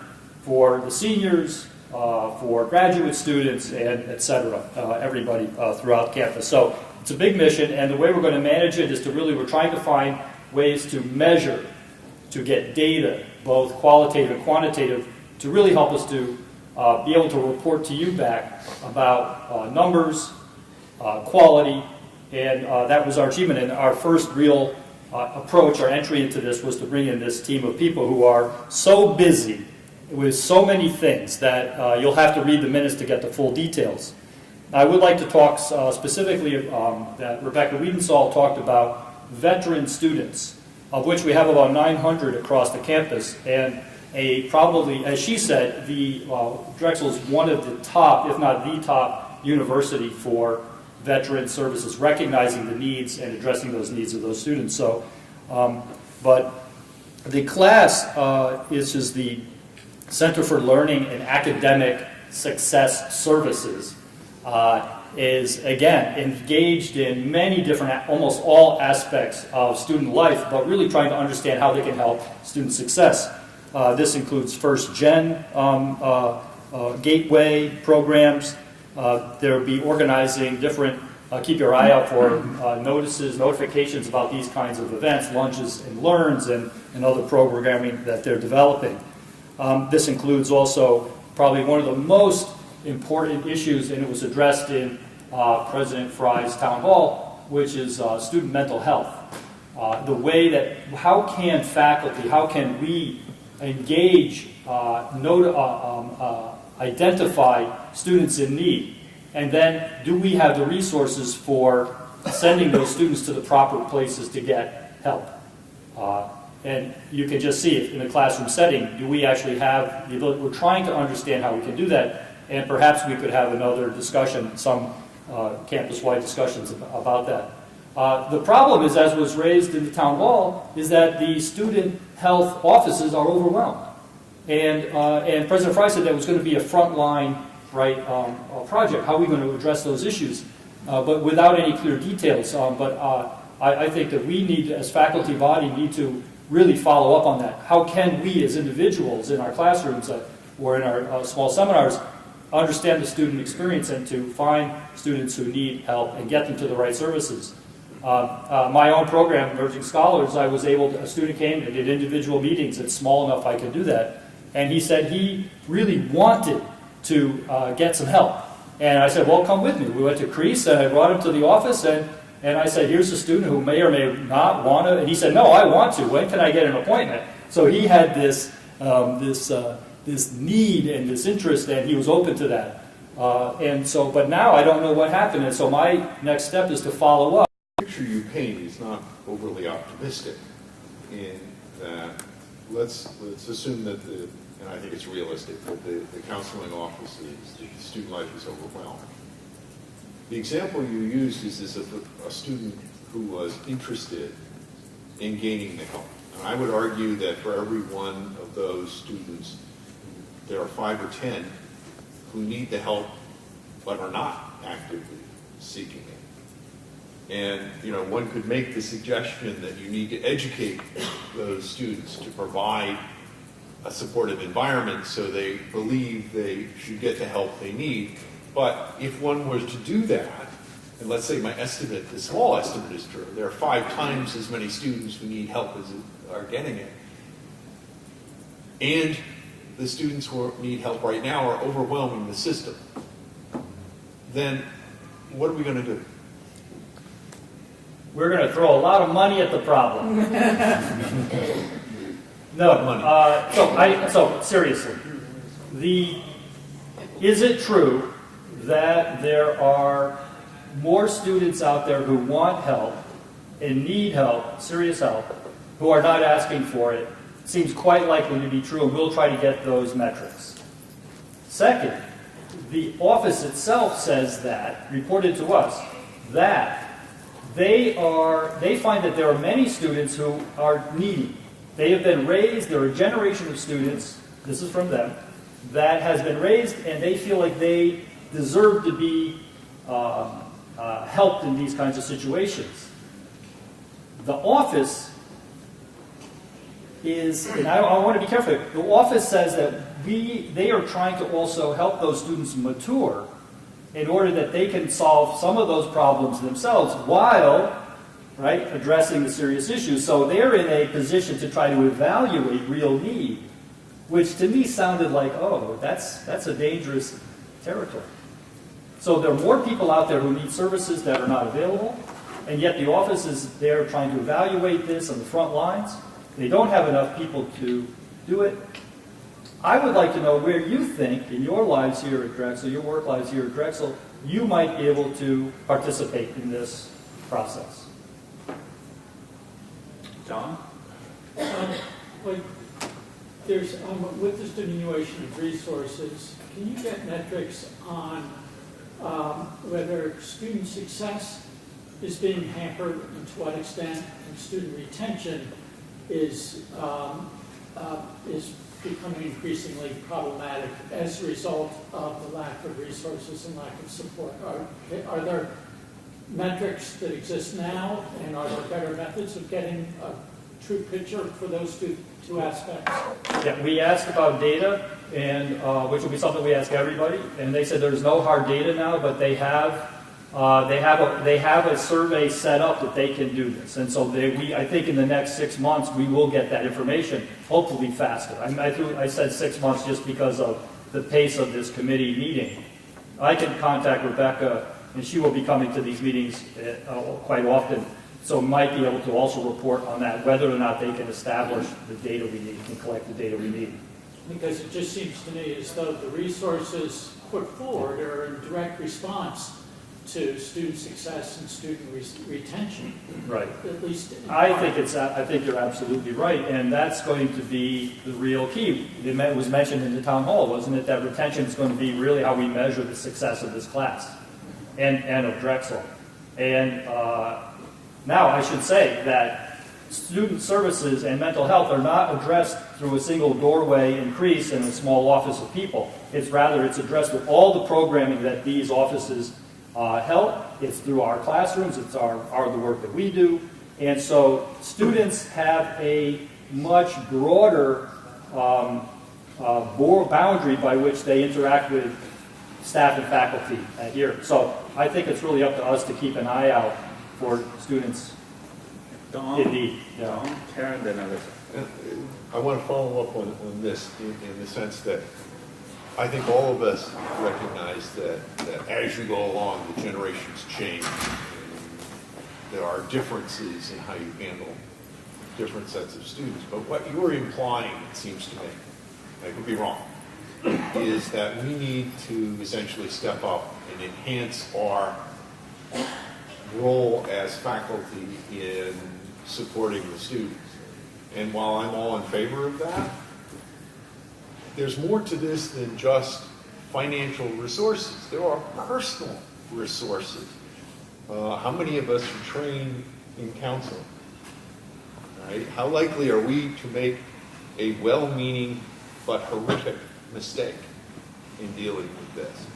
for the seniors, for graduate students, and et cetera, everybody throughout campus. So it's a big mission, and the way we're going to manage it is we're trying to find ways to measure, to get data, both qualitative and quantitative, to really help us to be able to report to you back about numbers, quality, and that was our achievement. And our first real approach, our entry into this, was to bring in this team of people who are so busy with so many things that you'll have to read the minutes to get the full details. I would like to talk specifically that Rebecca Wiedensahl talked about veteran students, of which we have about 900 across the campus, and probably, as she said, Drexel is one of the top, if not the top, university for veteran services, recognizing the needs and addressing those needs of those students. So, but the class is the Center for Learning and Academic Success Services, is, again, engaged in many different, almost all aspects of student life, but really trying to understand how they can help student success. This includes first-gen gateway programs. They'll be organizing different, keep your eye out for notifications about these kinds of events, lunches and learns, and other programming that they're developing. This includes also probably one of the most important issues, and it was addressed in President Fry's town hall, which is student mental health. The way that, how can faculty, how can we engage, identify students in need, and then do we have the resources for sending those students to the proper places to get help? And you can just see it in a classroom setting. Do we actually have the ability? We're trying to understand how we can do that, and perhaps we could have another discussion, some campus-wide discussions about that. The problem is, as was raised in the town hall, is that the student health offices are overwhelmed. And President Fry said that was going to be a frontline project. How are we going to address those issues? But without any clear details. I think that we need, as faculty body, need to really follow up on that. How can we, as individuals in our classrooms or in our small seminars, understand the student experience and to find students who need help and get them to the right services? My own program, Emerging Scholars, a student came and did individual meetings. It's small enough I could do that. And he said he really wanted to get some help. And I said, well, come with me. We went to Crease, and I brought him to the office, and I said, here's a student who may or may not want to. And he said, no, I want to. When can I get an appointment? So he had this need and this interest, and he was open to that. But now I don't know what happened. And so my next step is to follow up. The picture you paint is not overly optimistic in that let's assume that and I think it's realistic, that the counseling offices, the student life is overwhelmed. The example you used is this of a student who was interested in gaining the help. And I would argue that for every one of those students, there are 5 or 10 who need the help but are not actively seeking it. And one could make the suggestion that you need to educate those students to provide a supportive environment so they believe they should get the help they need. But if one were to do that, and let's say my estimate, the small estimate is true, there are 5 times as many students who need help as are getting it, and the students who need help right now are overwhelming the system, then what are we going to do? We're going to throw a lot of money at the problem. No, money. So seriously, is it true that there are more students out there who want help and need help, serious help, who are not asking for it? Seems quite likely to be true, and we'll try to get those metrics. Second, the office itself says that, reported to us, that they find that there are many students who are needy. They have been raised, there are a generation of students, this is from them, that has been raised, and they feel like they deserve to be helped in these kinds of situations. The office is, and I want to be careful, the office says that they are trying to also help those students mature in order that they can solve some of those problems themselves while addressing the serious issues. So they're in a position to try to evaluate real need, which to me sounded like, oh, that's a dangerous territory. So there are more people out there who need services that are not available, and yet the office is there trying to evaluate this on the front lines. They don't have enough people to do it. I would like to know where you think, in your lives here at Drexel, your work lives here at Drexel, you might be able to participate in this process. John? There's, with this diminution of resources, can you get metrics on whether student success is being hampered and to what extent, and student retention is becoming increasingly problematic as a result of the lack of resources and lack of support? Are there metrics that exist now, and are there better methods of getting a true picture for those two aspects? Yeah, we asked about data, and which will be something we ask everybody, and they said there's no hard data now, but they have a survey set up that they can do this, and so I think in the next 6 months we will get that information, hopefully faster. I said 6 months just because of the pace of this committee meeting. I can contact Rebecca, and she will be coming to these meetings quite often, so might be able to also report on that, whether or not they can establish the data we need, can collect the data we need. Because it just seems to me as though the resources put forward are in direct response to student success and student retention. Right. At least I think you're absolutely right, and that's going to be the real key. It was mentioned in the town hall, wasn't it, that retention is going to be really how we measure the success of this class and of Drexel. And Now, I should say that student services and mental health are not addressed through a single doorway increase in a small office of people. It's addressed with all the programming that these offices help. It's through our classrooms. It's the work that we do. And so students have a much broader boundary by which they interact with staff and faculty here. So I think it's really up to us to keep an eye out for students in need. Don, Karen, then others. I want to follow up on this in the sense that I think all of us recognize that as you go along, the generations change. There are differences in how you handle different sets of students. But what you're implying, it seems to me, I could be wrong, is that we need to essentially step up and enhance our role as faculty in supporting the students. And while I'm all in favor of that, there's more to this than just financial resources. There are personal resources. How many of us are trained in counseling? Right? How likely are we to make a well-meaning but horrific mistake in dealing with this?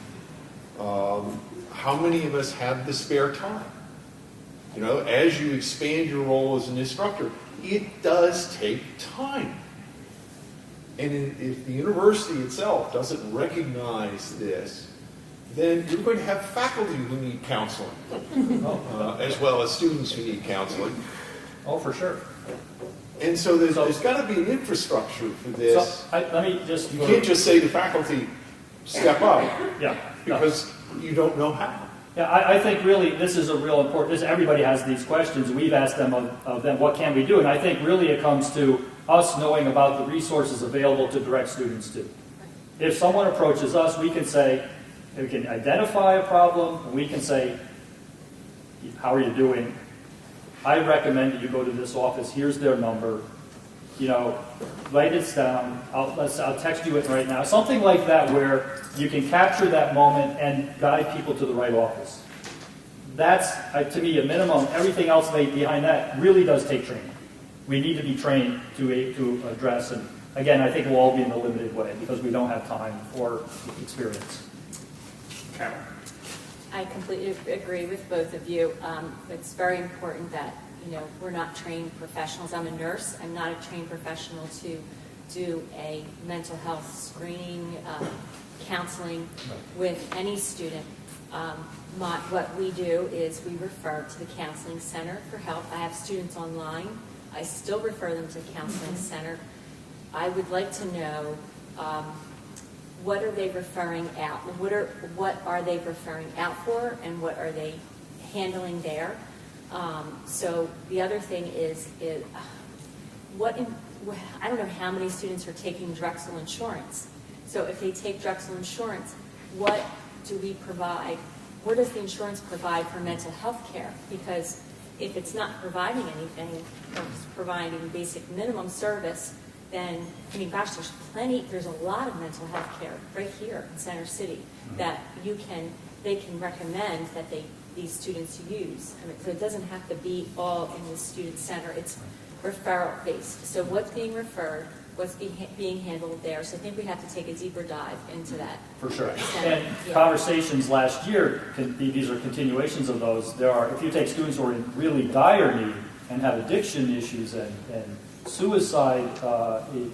How many of us have the spare time? You know, as you expand your role as an instructor, it does take time. And if the university itself doesn't recognize this, then you're going to have faculty who need counseling, as well as students who need counseling. Oh, for sure. And so there's got to be an infrastructure for this. So let me just... You can't just say to faculty, step up, Yeah. because you don't know how. Yeah, I think really this is a real important, everybody has these questions. We've asked them of them, what can we do? And I think really it comes to us knowing about the resources available to direct students to. If someone approaches us, we can say, we can identify a problem, and we can say, how are you doing? I recommend that you go to this office. Here's their number. You know, write it down. I'll text you it right now. Something like that where you can capture that moment and guide people to the right office. That's, to me, a minimum. Everything else behind that really does take training. We need to be trained to address. And again, I think we'll all be in a limited way because we don't have time or experience. Karen. I completely agree with both of you. It's very important that we're not trained professionals. I'm a nurse. I'm not a trained professional to do a mental health screening, counseling with any student. What we do is we refer to the counseling center for help. I have students online. I still refer them to the counseling center. I would like to know what are they referring out? What are they referring out for, and what are they handling there? So the other thing is I don't know how many students are taking Drexel Insurance. So if they take Drexel Insurance, what do we provide? What does the insurance provide for mental health care? Because if it's not providing anything, or it's providing basic minimum service, then, there's a lot of mental health care right here in Center City that they can recommend that these students use. So it doesn't have to be all in the student center. It's referral based. So what's being referred, what's being handled there. So I think we have to take a deeper dive into that. For sure. Center. And conversations last year, these are continuations of those. If you take students who are in really dire need and have addiction issues and suicide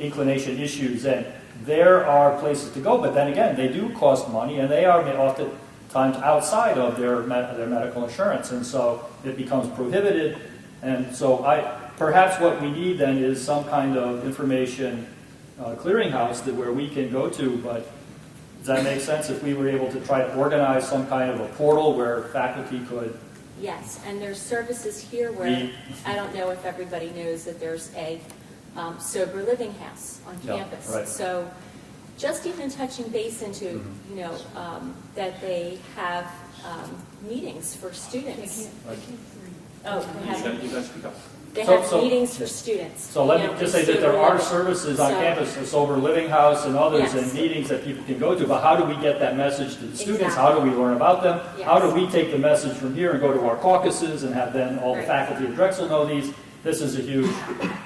inclination issues, and there are places to go, but then again, they do cost money, and they are oftentimes outside of their medical insurance, and so it becomes prohibited. And so perhaps what we need then is some kind of information clearinghouse where we can go to, but does that make sense if we were able to try to organize some kind of a portal where faculty could... Yes, and there's services here where I don't know if everybody knows that there's a sober living house on campus. Right. So just even touching base into, that they have meetings for students. Oh, they have, You guys speak up. they So- have so- meetings for students. So let you me know, just in say that there are student living. services on So- campus, the Sober Living House and others, Yes. and meetings that people can go to, but how do we get that message to the students? Exactly. How do we learn about them? How do Yes. we take the message from here and go to our caucuses and have then all the Right. faculty at Drexel know these? This is a huge,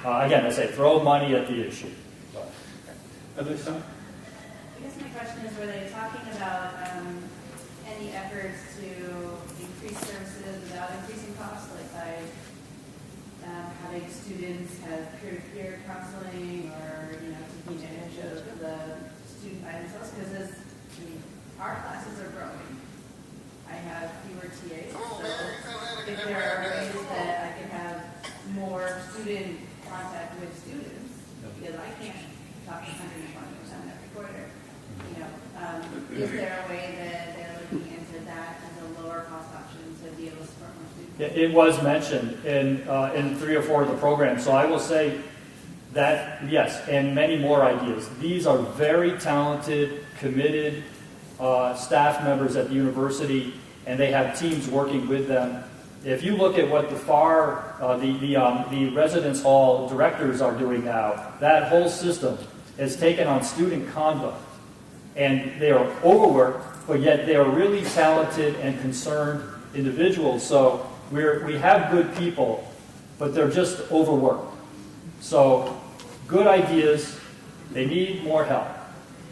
again, I say, throw money at the issue. Alyssa? I guess my question is, were they talking about any efforts to increase services without increasing costs, like by having students have peer-to-peer counseling or, taking advantage of the student by themselves? Because our classes are growing. I have fewer TAs, so if there are ways that I can have more student contact with students, because I can't talk to 120% every quarter, is there a way that they're looking into that as a lower cost option to be able to support more students? It was mentioned in 3 or 4 of the programs, so I will say that, yes, and many more ideas. These are very talented, committed staff members at the university, and they have teams working with them. If you look at what the residence hall directors are doing now, that whole system has taken on student conduct, and they are overworked, but yet they are really talented and concerned individuals. So we have good people, but they're just overworked. So good ideas, they need more help,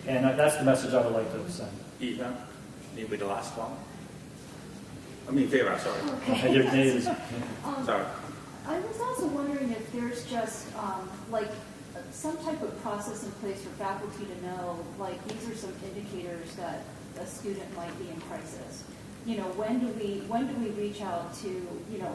and that's the message I would like to send. Eva, maybe the last one. Vera, sorry. Okay. Your name is- Sorry. I was also wondering if there's just some type of process in place for faculty to know, like, these are some indicators that a student might be in crisis. When do we reach out to,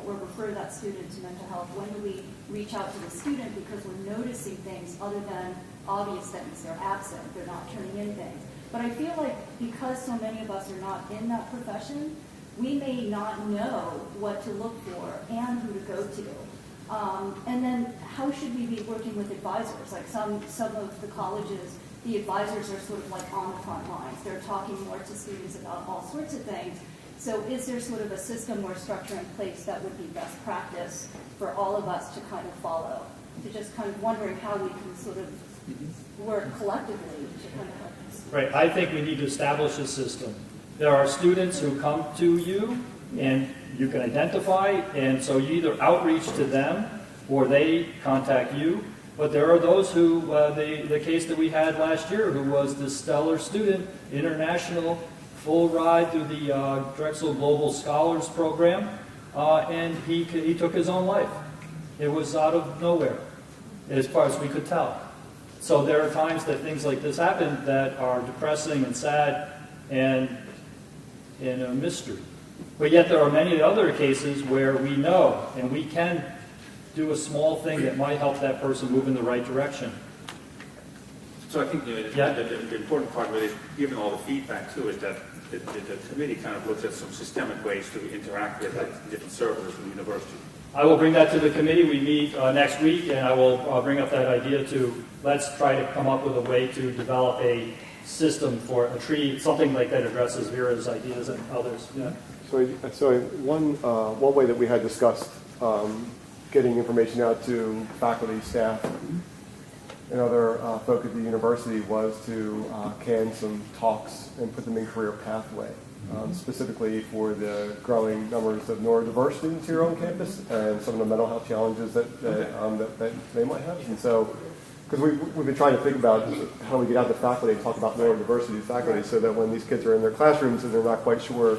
or refer that student to mental health? When do we reach out to the student because we're noticing things other than obvious things? They're absent, they're not turning in things. But I feel like because so many of us are not in that profession, we may not know what to look for and who to go to. And then how should we be working with advisors? Like some of the colleges, the advisors are sort of like on the front lines. They're talking more to students about all sorts of things. So is there sort of a system or structure in place that would be best practice for all of us to kind of follow? To just kind of wondering how we can sort of work collectively to kind of help us. Right, I think we need to establish a system. There are students who come to you and you can identify, and so you either outreach to them or they contact you. But there are those who, the case that we had last year, who was the stellar student, international, full ride through the Drexel Global Scholars Program, and he took his own life. It was out of nowhere, as far as we could tell. So there are times that things like this happen that are depressing and sad and a mystery. But yet there are many other cases where we know and we can do a small thing that might help that person move in the right direction. So I think the important part of it is, given all the feedback too, is that the committee kind of looks at some systemic ways to interact with different services in the university. I will bring that to the committee. We meet next week, and I will bring up that idea to, let's try to come up with a way to develop a system for a tree, something like that addresses Vera's ideas and others. Yeah. So one way that we had discussed getting information out to faculty, staff, and other folk at the university was to can some talks and put them in career pathway, specifically for the growing numbers of neurodiverse students here on campus and some of the mental health challenges that they might have. And so, because we've been trying to think about how we get out to faculty and talk about neurodiversity to faculty so that when these kids are in their classrooms and they're not quite sure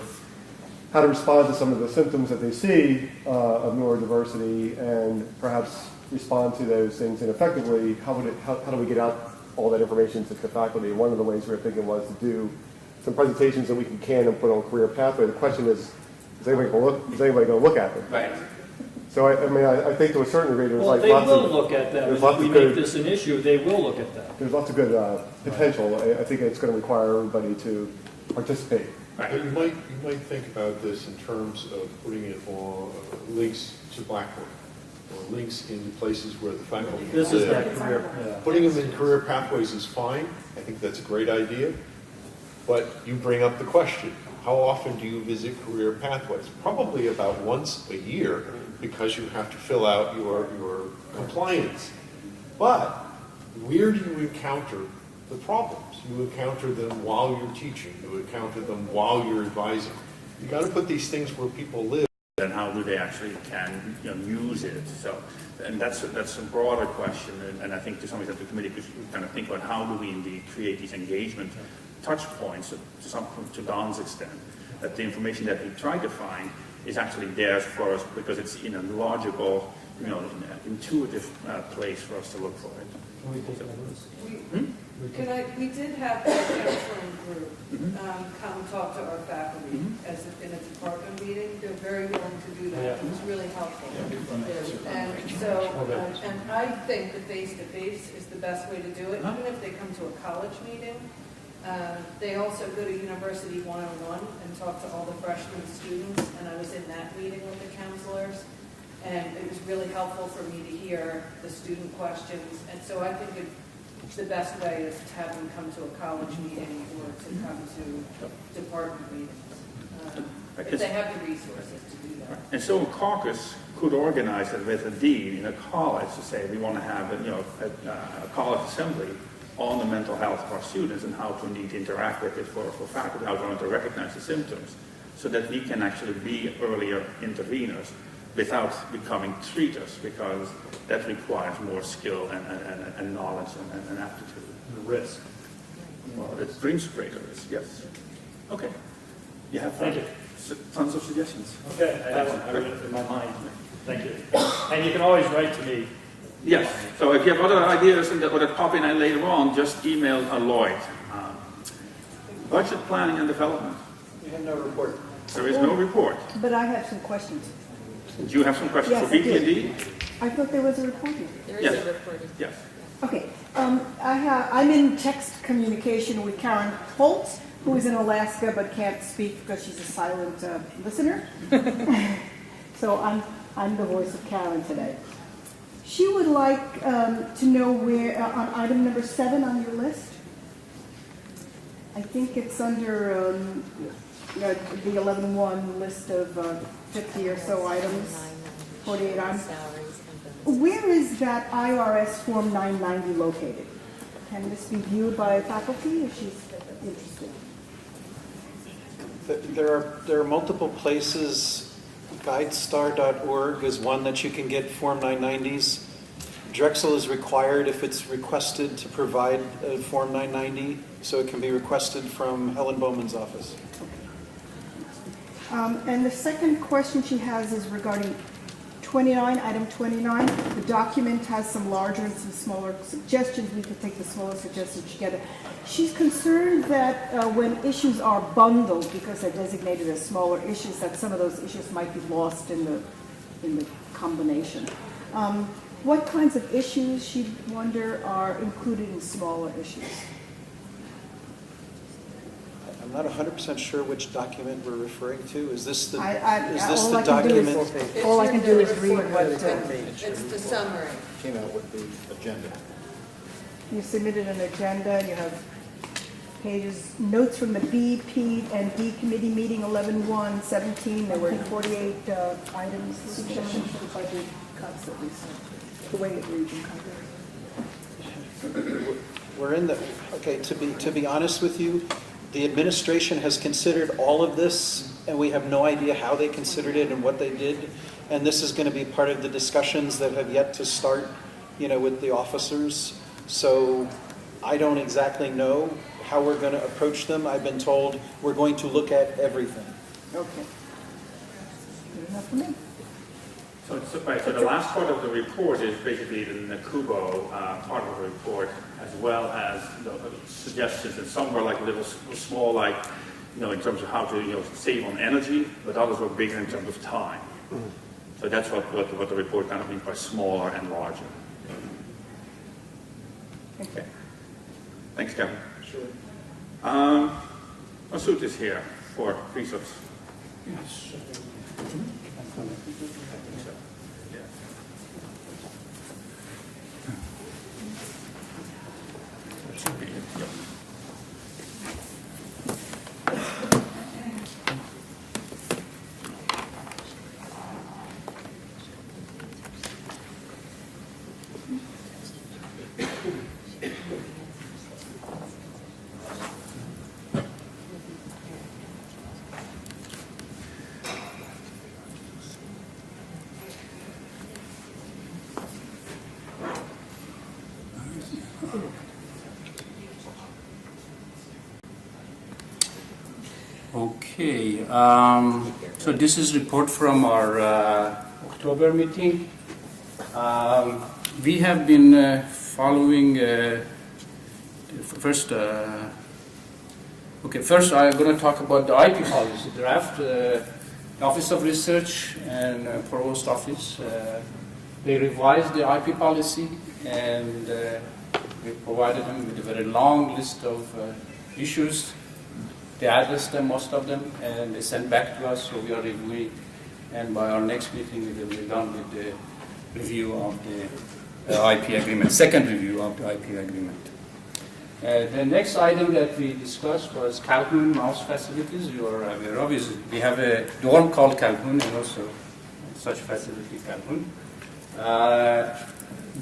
how to respond to some of the symptoms that they see of neurodiversity and perhaps respond to those things ineffectively, how do we get out all that information to the faculty? One of the ways we were thinking was to do some presentations that we can and put on career pathway. The question is anybody going to look at them? Right. So I think to a certain degree there's Well, like they lots will of, look at them. there's If lots we of make good, this an issue, they will look at that. there's lots of good potential. I think it's going to require everybody to participate. But you might think about this in terms of putting it on links to Blackboard or links in places where the faculty This is live. that career. Yeah. Putting them in career pathways is fine. I think that's a great idea. But you bring up the question, how often do you visit career pathways? Probably about once a year, because you have to fill out your compliance. But where do you encounter the problems? You encounter them while you're teaching. You encounter them while you're advising. You got to put these things where people live. And how do they actually can use it? So, and that's a broader question, and I think to some extent the committee could kind of think about how do we indeed create these engagement touch points to Don's extent, that the information that we try to find is actually there for us because it's in a logical, intuitive place for us to look for it. Can we take that? We did have a counseling group come talk to our faculty as in a department meeting. They're very willing to do that. It was really helpful. And so, and I think the face-to-face is the best way to do it, even if they come to a college meeting. They also go to university one-on-one and talk to all the freshman students, and I was in that meeting with the counselors. And it was really helpful for me to hear the student questions. And so I think the best way is to have them come to a college meeting or to come to department meetings, if they have the resources to do that. And so a caucus could organize it with a dean in a college to say we want to have a college assembly on the mental health of our students and how to indeed interact with it for faculty, how to recognize the symptoms, so that we can actually be earlier interveners without becoming treaters, because that requires more skill and knowledge and aptitude. The risk. Well, it brings greater risk, yes. Okay. You have Thank you. Tons of suggestions. Okay, I have it in my mind. Thank you. And you can always write to me. Yes, so if you have other ideas that pop in later on, just email Lloyd. Budget planning and development. You have no report. There is no report. But I have some questions. Do you have some questions Yes, for BPD? I thought there was a report here. There Yes. is a recording. Yes. Okay, I'm in text communication with Karen Holtz, who is in Alaska but can't speak because she's a silent listener. So I'm the voice of Karen today. She would like to know where, on item number 7 on your list, I think it's under the 11.1 list of 50 or so items, 48 items. Where is that IRS Form 990 located? Can this be viewed by faculty if she's interested? There are multiple places. GuideStar.org is one that you can get Form 990s. Drexel is required if it's requested to provide a Form 990, so it can be requested from Helen Bowman's office. And the second question she has is regarding 29, item 29. The document has some larger and some smaller suggestions. We could take the smaller suggestions together. She's concerned that when issues are bundled, because they're designated as smaller issues, that some of those issues might be lost in the combination. What kinds of issues, she'd wonder, are included in smaller issues? I'm not 100% sure which document we're referring to. Is this the all I can document? All I can do is read what It's the summary. Came out with the agenda. you submitted an agenda. You have pages, notes from the B, P, and D committee meeting 11.1, 17. There were 48 items. Suggestions for budget cuts, at least the way it reads in Congress. We're in the, okay, to be honest with you, the administration has considered all of this, and we have no idea how they considered it and what they did. And this is going to be part of the discussions that have yet to start, with the officers. So I don't exactly know how we're going to approach them. I've been told we're going to look at everything. Okay. Good enough for me. So the last part of the report is basically the Nakubo part of the report, as well as the suggestions, and some were like little small, like, in terms of how to save on energy, but others were bigger in terms of time. So that's what the report kind of means by smaller and larger. Okay. Thanks, Kevin. Sure. Masoud is here for research. Yes. Okay, so this is report from our October meeting. We have been following first I'm going to talk about the IP policy draft. The Office of Research and Provost Office, they revised the IP policy, and we provided them with a very long list of issues. They addressed them, most of them, and they sent back to us, so we are reviewing. And by our next meeting, we will be done with the review of the IP agreement, second review of the IP agreement. The next item that we discussed was Calhoun mouse facilities. You are aware of is we have a dorm called Calhoun and also such facility Calhoun.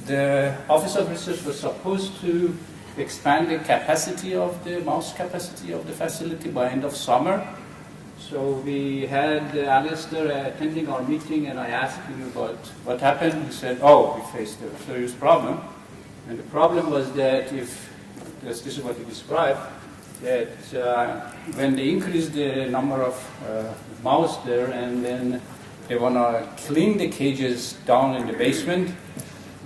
The Office of Research was supposed to expand the capacity of the mouse capacity of the facility by end of summer. So we had Alistair attending our meeting, and I asked him about what happened. He said, we faced a serious problem. And the problem was that this is what he described, that when they increased the number of mouse there and then they want to clean the cages down in the basement,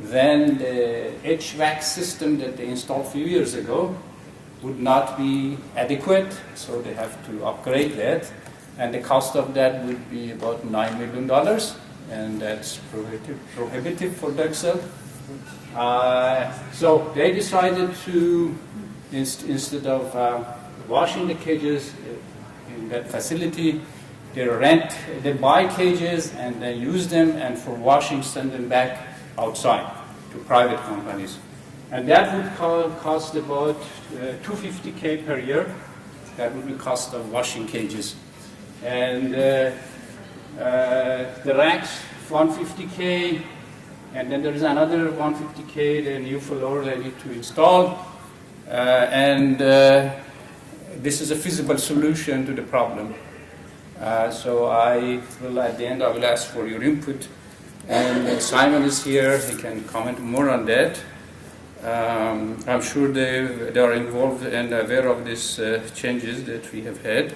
then the HVAC system that they installed a few years ago would not be adequate, so they have to upgrade that. And the cost of that would be about $9 million, and that's prohibitive for Dexel. So they decided to, instead of washing the cages in that facility, they buy cages and they use them, and for washing send them back outside to private companies. And that would cost about $250K per year. That would be cost of washing cages. And the racks, $150K, and then there is another $150K, the new floor they need to install. This is a feasible solution to the problem. So at the end, I will ask for your input. And Simon is here, he can comment more on that. I'm sure they are involved and aware of these changes that we have had.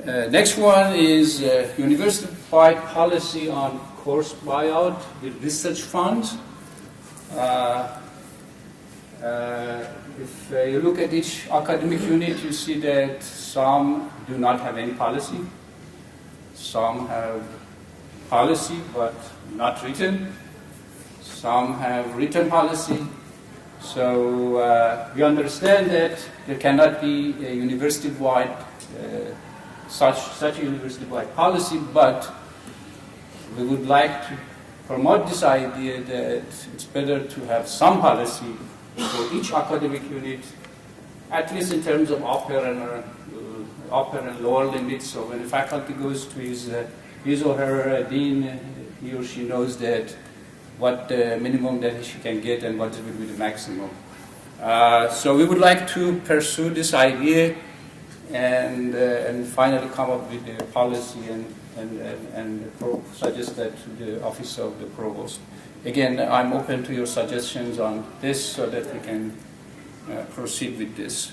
Next one is university-wide policy on course buyout with research funds. If you look at each academic unit, you see that some do not have any policy. Some have policy but not written. Some have written policy. So we understand that there cannot be a university-wide such a university-wide policy, but we would like to promote this idea that it's better to have some policy for each academic unit, at least in terms of upper and lower limits. So when the faculty goes to his or her dean, he or she knows that what the minimum that she can get and what will be the maximum. So we would like to pursue this idea and finally come up with a policy and suggest that to the Office of the Provost. Again, I'm open to your suggestions on this so that we can proceed with this.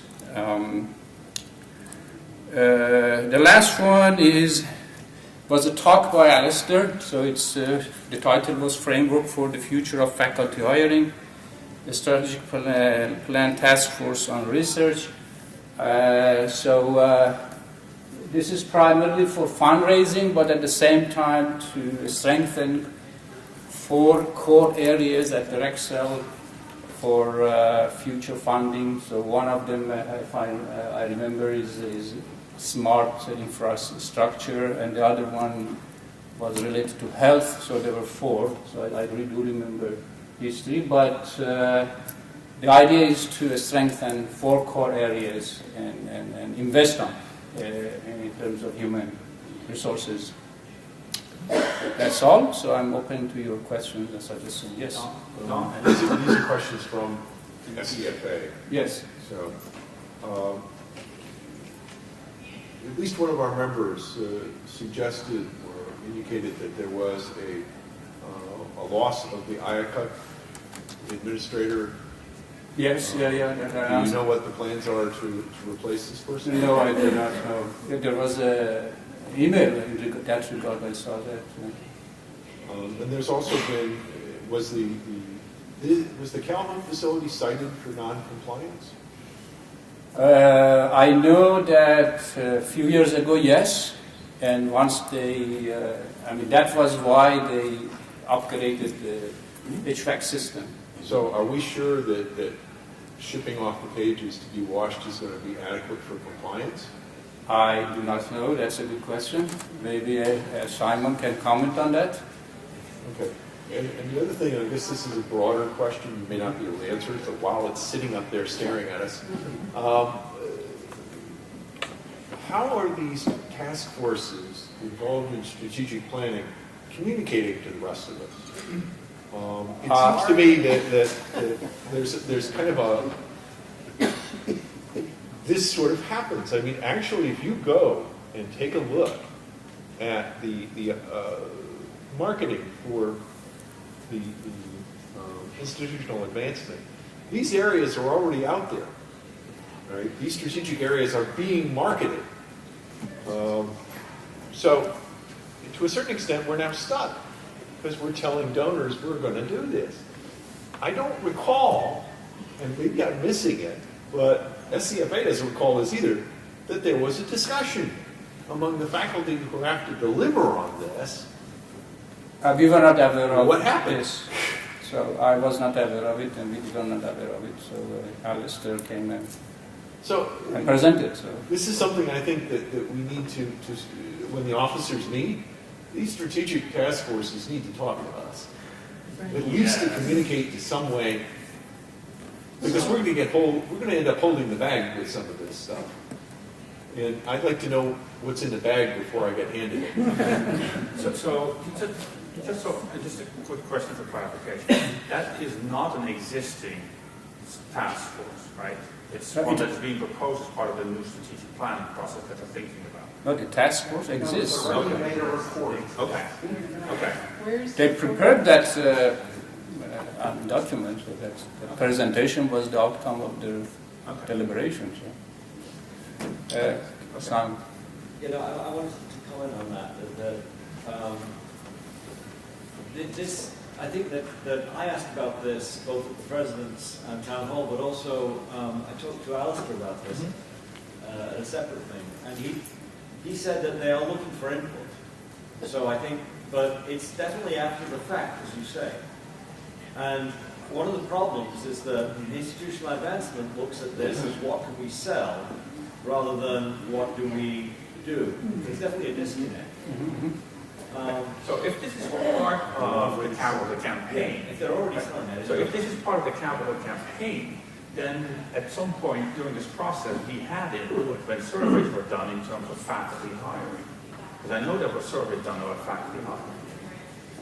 The last one was a talk by Alistair. So the title was Framework for the Future of Faculty Hiring, a Strategic Plan Task Force on Research. This is primarily for fundraising, but at the same time to strengthen 4 core areas at the Rexel for future funding. So one of them, I remember, is smart infrastructure, and the other one was related to health. So there were 4. So I really do remember these 3. But the idea is to strengthen 4 core areas and invest on in terms of human resources. That's all. So I'm open to your questions and suggestions. Yes. And these are questions from SEFA. Yes. So, at least one of our members suggested or indicated that there was a loss of the IACA administrator Yes, yeah, Do you know what the plans are to replace this person? No, I do not know. There was an email in that regard, I saw that. And there's also been, was the Calhoun facility cited for non-compliance? I know that a few years ago, yes, and once they, that was why they upgraded the HVAC system. So are we sure that shipping off the pages to be washed is going to be adequate for compliance? I do not know. That's a good question. Maybe Simon can comment on that. Okay. And the other thing, I guess this is a broader question, you may not be able to answer it, but while it's sitting up there staring at us, how are these task forces involved in strategic planning communicating to the rest of us? It seems to me that there's kind of a, this sort of happens. I mean, actually, if you go and take a look at the marketing for the institutional advancement, these areas are already out there, right? These strategic areas are being marketed. So, to a certain extent, we're now stuck because we're telling donors we're going to do this. I don't recall, and maybe I'm missing it, but SCFA doesn't recall this either, that there was a discussion among the faculty who have to deliver on this. We were not aware of what happened? this. So I was not aware of it, and we were not aware of it. So Alistair came and presented. So this is something I think that we need to, when the officers meet, these strategic task forces need to talk to us. At least to communicate in some way, because we're going to end up holding the bag with some of this stuff. And I'd like to know what's in the bag before I get handed it. So just a quick question for clarification. That is not an existing task force, right? It's one that's being proposed as part of the new strategic planning process that we're thinking about. no, the task force exists. Okay. They prepared that document, so that the presentation was the outcome of their deliberations. Simon. I wanted to comment on that. I think that I asked about this both at the President's Town Hall, but also I talked to Alistair about this, a separate thing, and he said that they are looking for input. So I think, but it's definitely after the fact, as you say. And one of the problems is that institutional advancement looks at this as what can we sell, rather than what do we do. There's definitely a disconnect. So if this is part of the capital campaign, if they're already selling it, so if this is part of the capital campaign, then at some point during this process, we had input when surveys were done in terms of faculty hiring. Because I know there were surveys done about faculty hiring.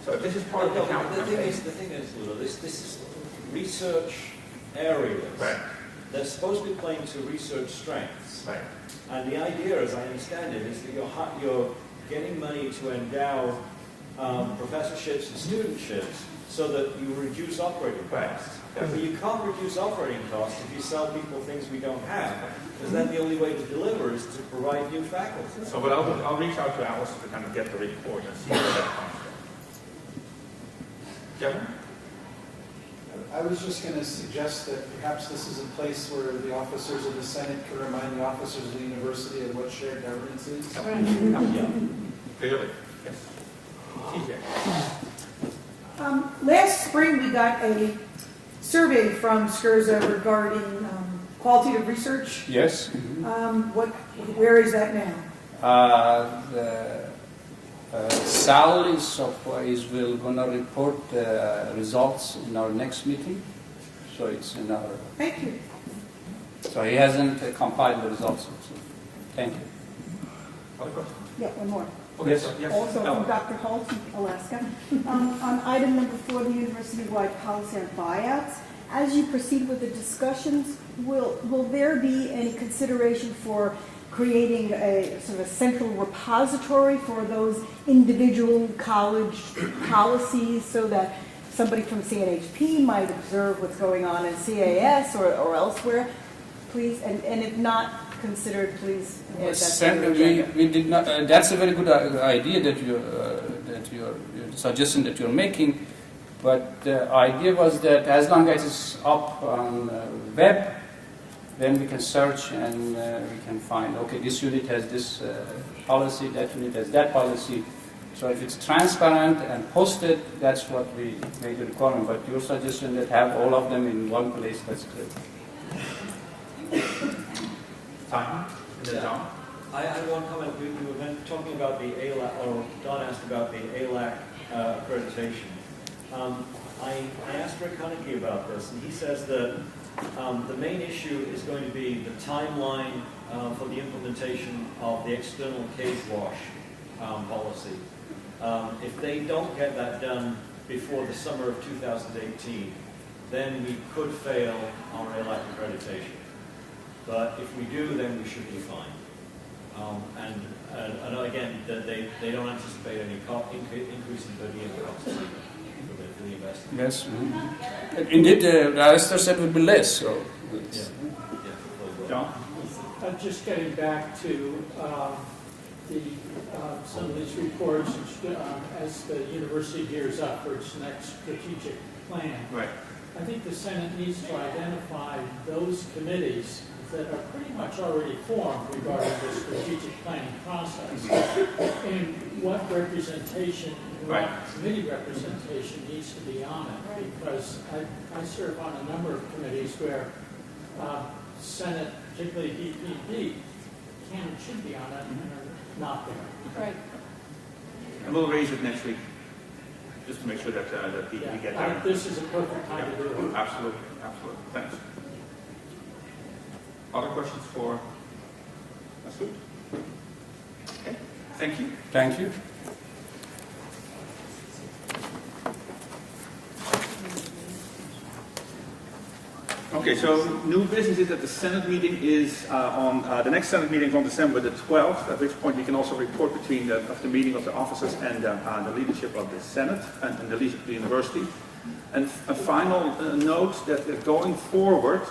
So if this is part of the capital campaign. The thing is, Lula, this is research areas. Right. They're supposed to be playing to research strengths. Right. And the idea, as I understand it, is that you're getting money to endow professorships and studentships so that you reduce operating costs. Right. But you can't reduce operating costs if you sell people things we don't have, because then the only way to deliver is to provide new faculty. So, but I'll reach out to Alice to kind of get the report and see where that comes from. Kevin? I was just going to suggest that perhaps this is a place where the officers of the Senate can remind the officers of the university of what shared governance is. Clearly, yes. TJ. Last spring, we got a survey from SCRSA regarding qualitative research. Yes. Where is that now? The Sal is gonna report the results in our next meeting, so it's in our. Thank you. So he hasn't compiled the results. So thank you. Yeah, one more. Okay, so, yes. Also from Dr. Holt, Alaska. On item number 4, the university-wide policy on buyouts, as you proceed with the discussions, will there be any consideration for creating a sort of a central repository for those individual college policies so that somebody from CNHP might observe what's going on in CAS or elsewhere, please, and if not considered, please add that to your agenda. We did not. That's a very good idea that you're suggesting that you're making. But the idea was that as long as it's up on web, then we can search and we can find, okay, this unit has this policy, that unit has that policy. So if it's transparent and posted, that's what we made the requirement. But your suggestion that have all of them in one place, that's good. Time? John? I had one comment. We were talking about the ALAC, or Don asked about the ALAC accreditation. I asked Rick Hunnicky about this, and he says that the main issue is going to be the timeline for the implementation of the external cage wash policy. If they don't get that done before the summer of 2018, then we could fail our ALAC accreditation. But if we do, then we should be fine. And again, that they don't anticipate any increase in per diem costs for the investment. Yes. Indeed, Alistair said it would be less. So. John? Just getting back to some of these reports as the university gears up for its next strategic plan. Right. I think the Senate needs to identify those committees that are pretty much already formed regarding the strategic planning process, and what representation, what committee representation needs to be on it, because I serve on a number of committees where Senate, particularly DPP, can and should be on it and are not there. Right. And we'll raise it next week, just to make sure that we get there. This is a perfect time to do it. Absolutely, absolutely. Thanks. Other questions for Masood? Okay, thank you. Thank you. Okay, so new business is that the Senate meeting is on, the next Senate meeting is on December the 12th, at which point we can also report between the meeting of the officers and the leadership of the Senate and the leadership of the university. And a final note that going forward,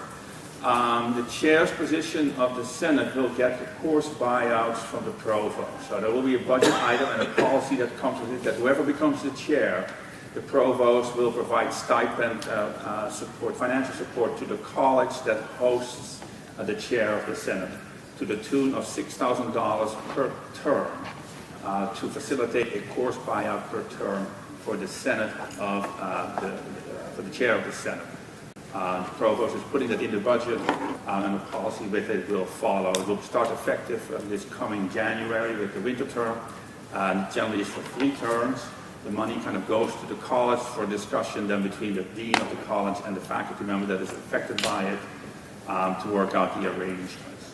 the chair's position of the Senate will get the course buyouts from the provost. So there will be a budget item and a policy that comes with it that whoever becomes the chair, the provost will provide stipend support, financial support to the college that hosts the chair of the Senate to the tune of $6,000 per term to facilitate a course buyout per term for the Senate of for the chair of the Senate. The provost is putting that in the budget, and the policy with it will follow. It will start effective this coming January with the winter term, and generally it's for 3 terms. The money kind of goes to the college for discussion then between the dean of the college and the faculty member that is affected by it to work out the arrangements.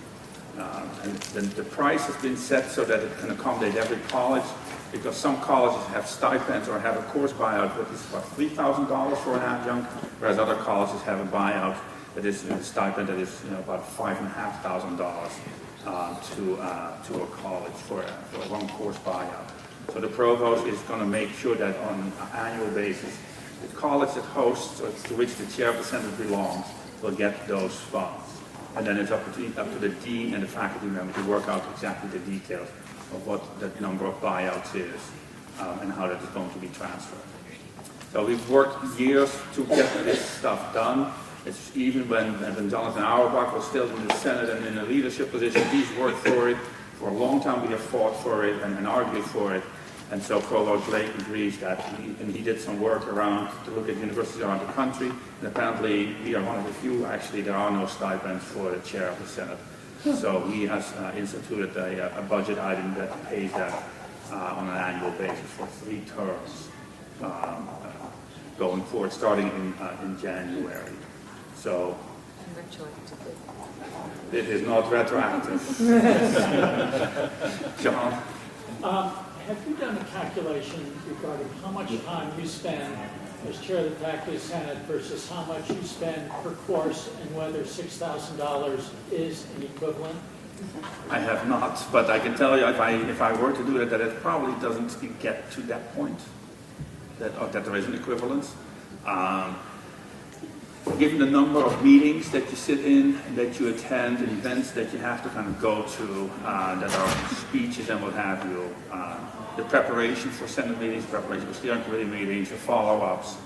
And then the price has been set so that it can accommodate every college, because some colleges have stipends or have a course buyout that is about $3,000 for an adjunct, whereas other colleges have a buyout that is a stipend that is about $5,500 to a college for a one course buyout. So the provost is going to make sure that on an annual basis, the college that hosts, or to which the chair of the Senate belongs, will get those funds. And then it's up to the dean and the faculty member to work out exactly the details of what that number of buyouts is and how that is going to be transferred. So we've worked years to get this stuff done. It's even when Jonathan Auerbach was still in the Senate and in a leadership position, he's worked for it. For a long time we have fought for it and argued for it. And so Provost Blake agrees that, he did some work around to look at universities around the country. And apparently we are one of the few, actually, there are no stipends for the chair of the Senate. So he has instituted a budget item that pays that on an annual basis for 3 terms going forward, starting in January. So it is not retroactive. John? Have you done a calculation regarding how much time you spend as chair of the faculty senate versus how much you spend per course, and whether $6,000 is an equivalent? I have not, but I can tell you if I were to do that it probably doesn't get to that point, that there is an equivalence. Given the number of meetings that you sit in, that you attend, and events that you have to kind of go to, that are speeches and what have you, the preparation for Senate meetings, preparation for steering committee meetings, the follow-ups.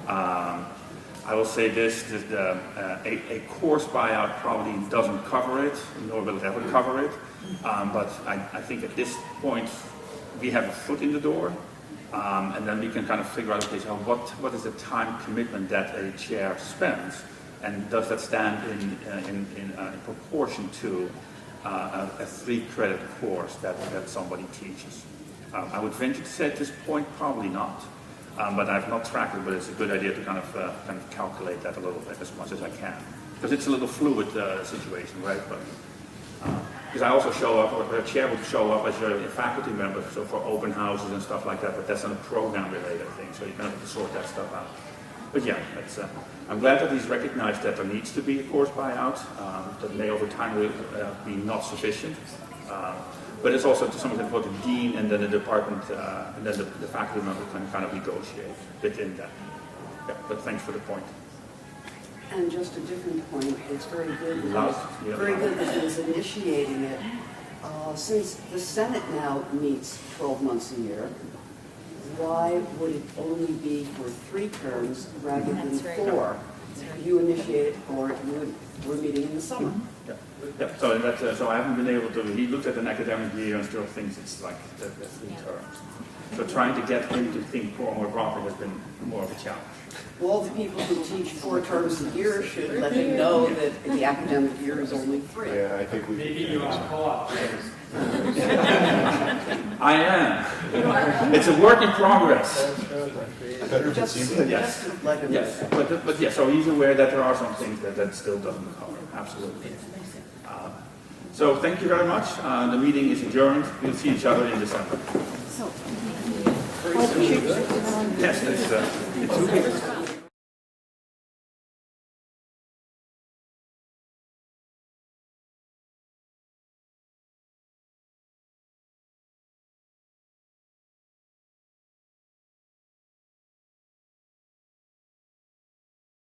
I will say this, that a course buyout probably doesn't cover it, nor will it ever cover it. But I think at this point, we have a foot in the door. And then we can kind of figure out, okay, so what is the time commitment that a chair spends, and does that stand in proportion to a 3-credit course that somebody teaches? I would venture to say at this point, probably not. But I've not tracked it, but it's a good idea to kind of calculate that a little bit as much as I can, because it's a little fluid situation, right? But because I also show up, or the chair would show up as a faculty member, so for open houses and stuff like that, but that's not a program-related thing, so you kind of have to sort that stuff out. But yeah, I'm glad that he's recognized that there needs to be a course buyout, that may over time be not sufficient. But it's also to some extent what the dean and then the department, and then the faculty member can kind of negotiate within that. Yeah, but thanks for the point. And just a different point, it's very good that he's initiating it. Since the Senate now meets 12 months a year, why would it only be for 3 terms rather than 4? You initiated 4, we're meeting in the summer. Yeah. So I haven't been able to, he looked at an academic year and still thinks it's like the 3 terms. So trying to get him to think more broadly has been more of a challenge. Well, the people who teach 4 terms a year should let him know that the academic year is only 3. Yeah, I think we. Maybe you're on co-op. I am. It's a work in progress. Yes. But yeah, so he's aware that there are some things that still doesn't cover. Absolutely. So thank you very much. The meeting is adjourned. We'll see each other in December. So, Yes, it's 2 weeks.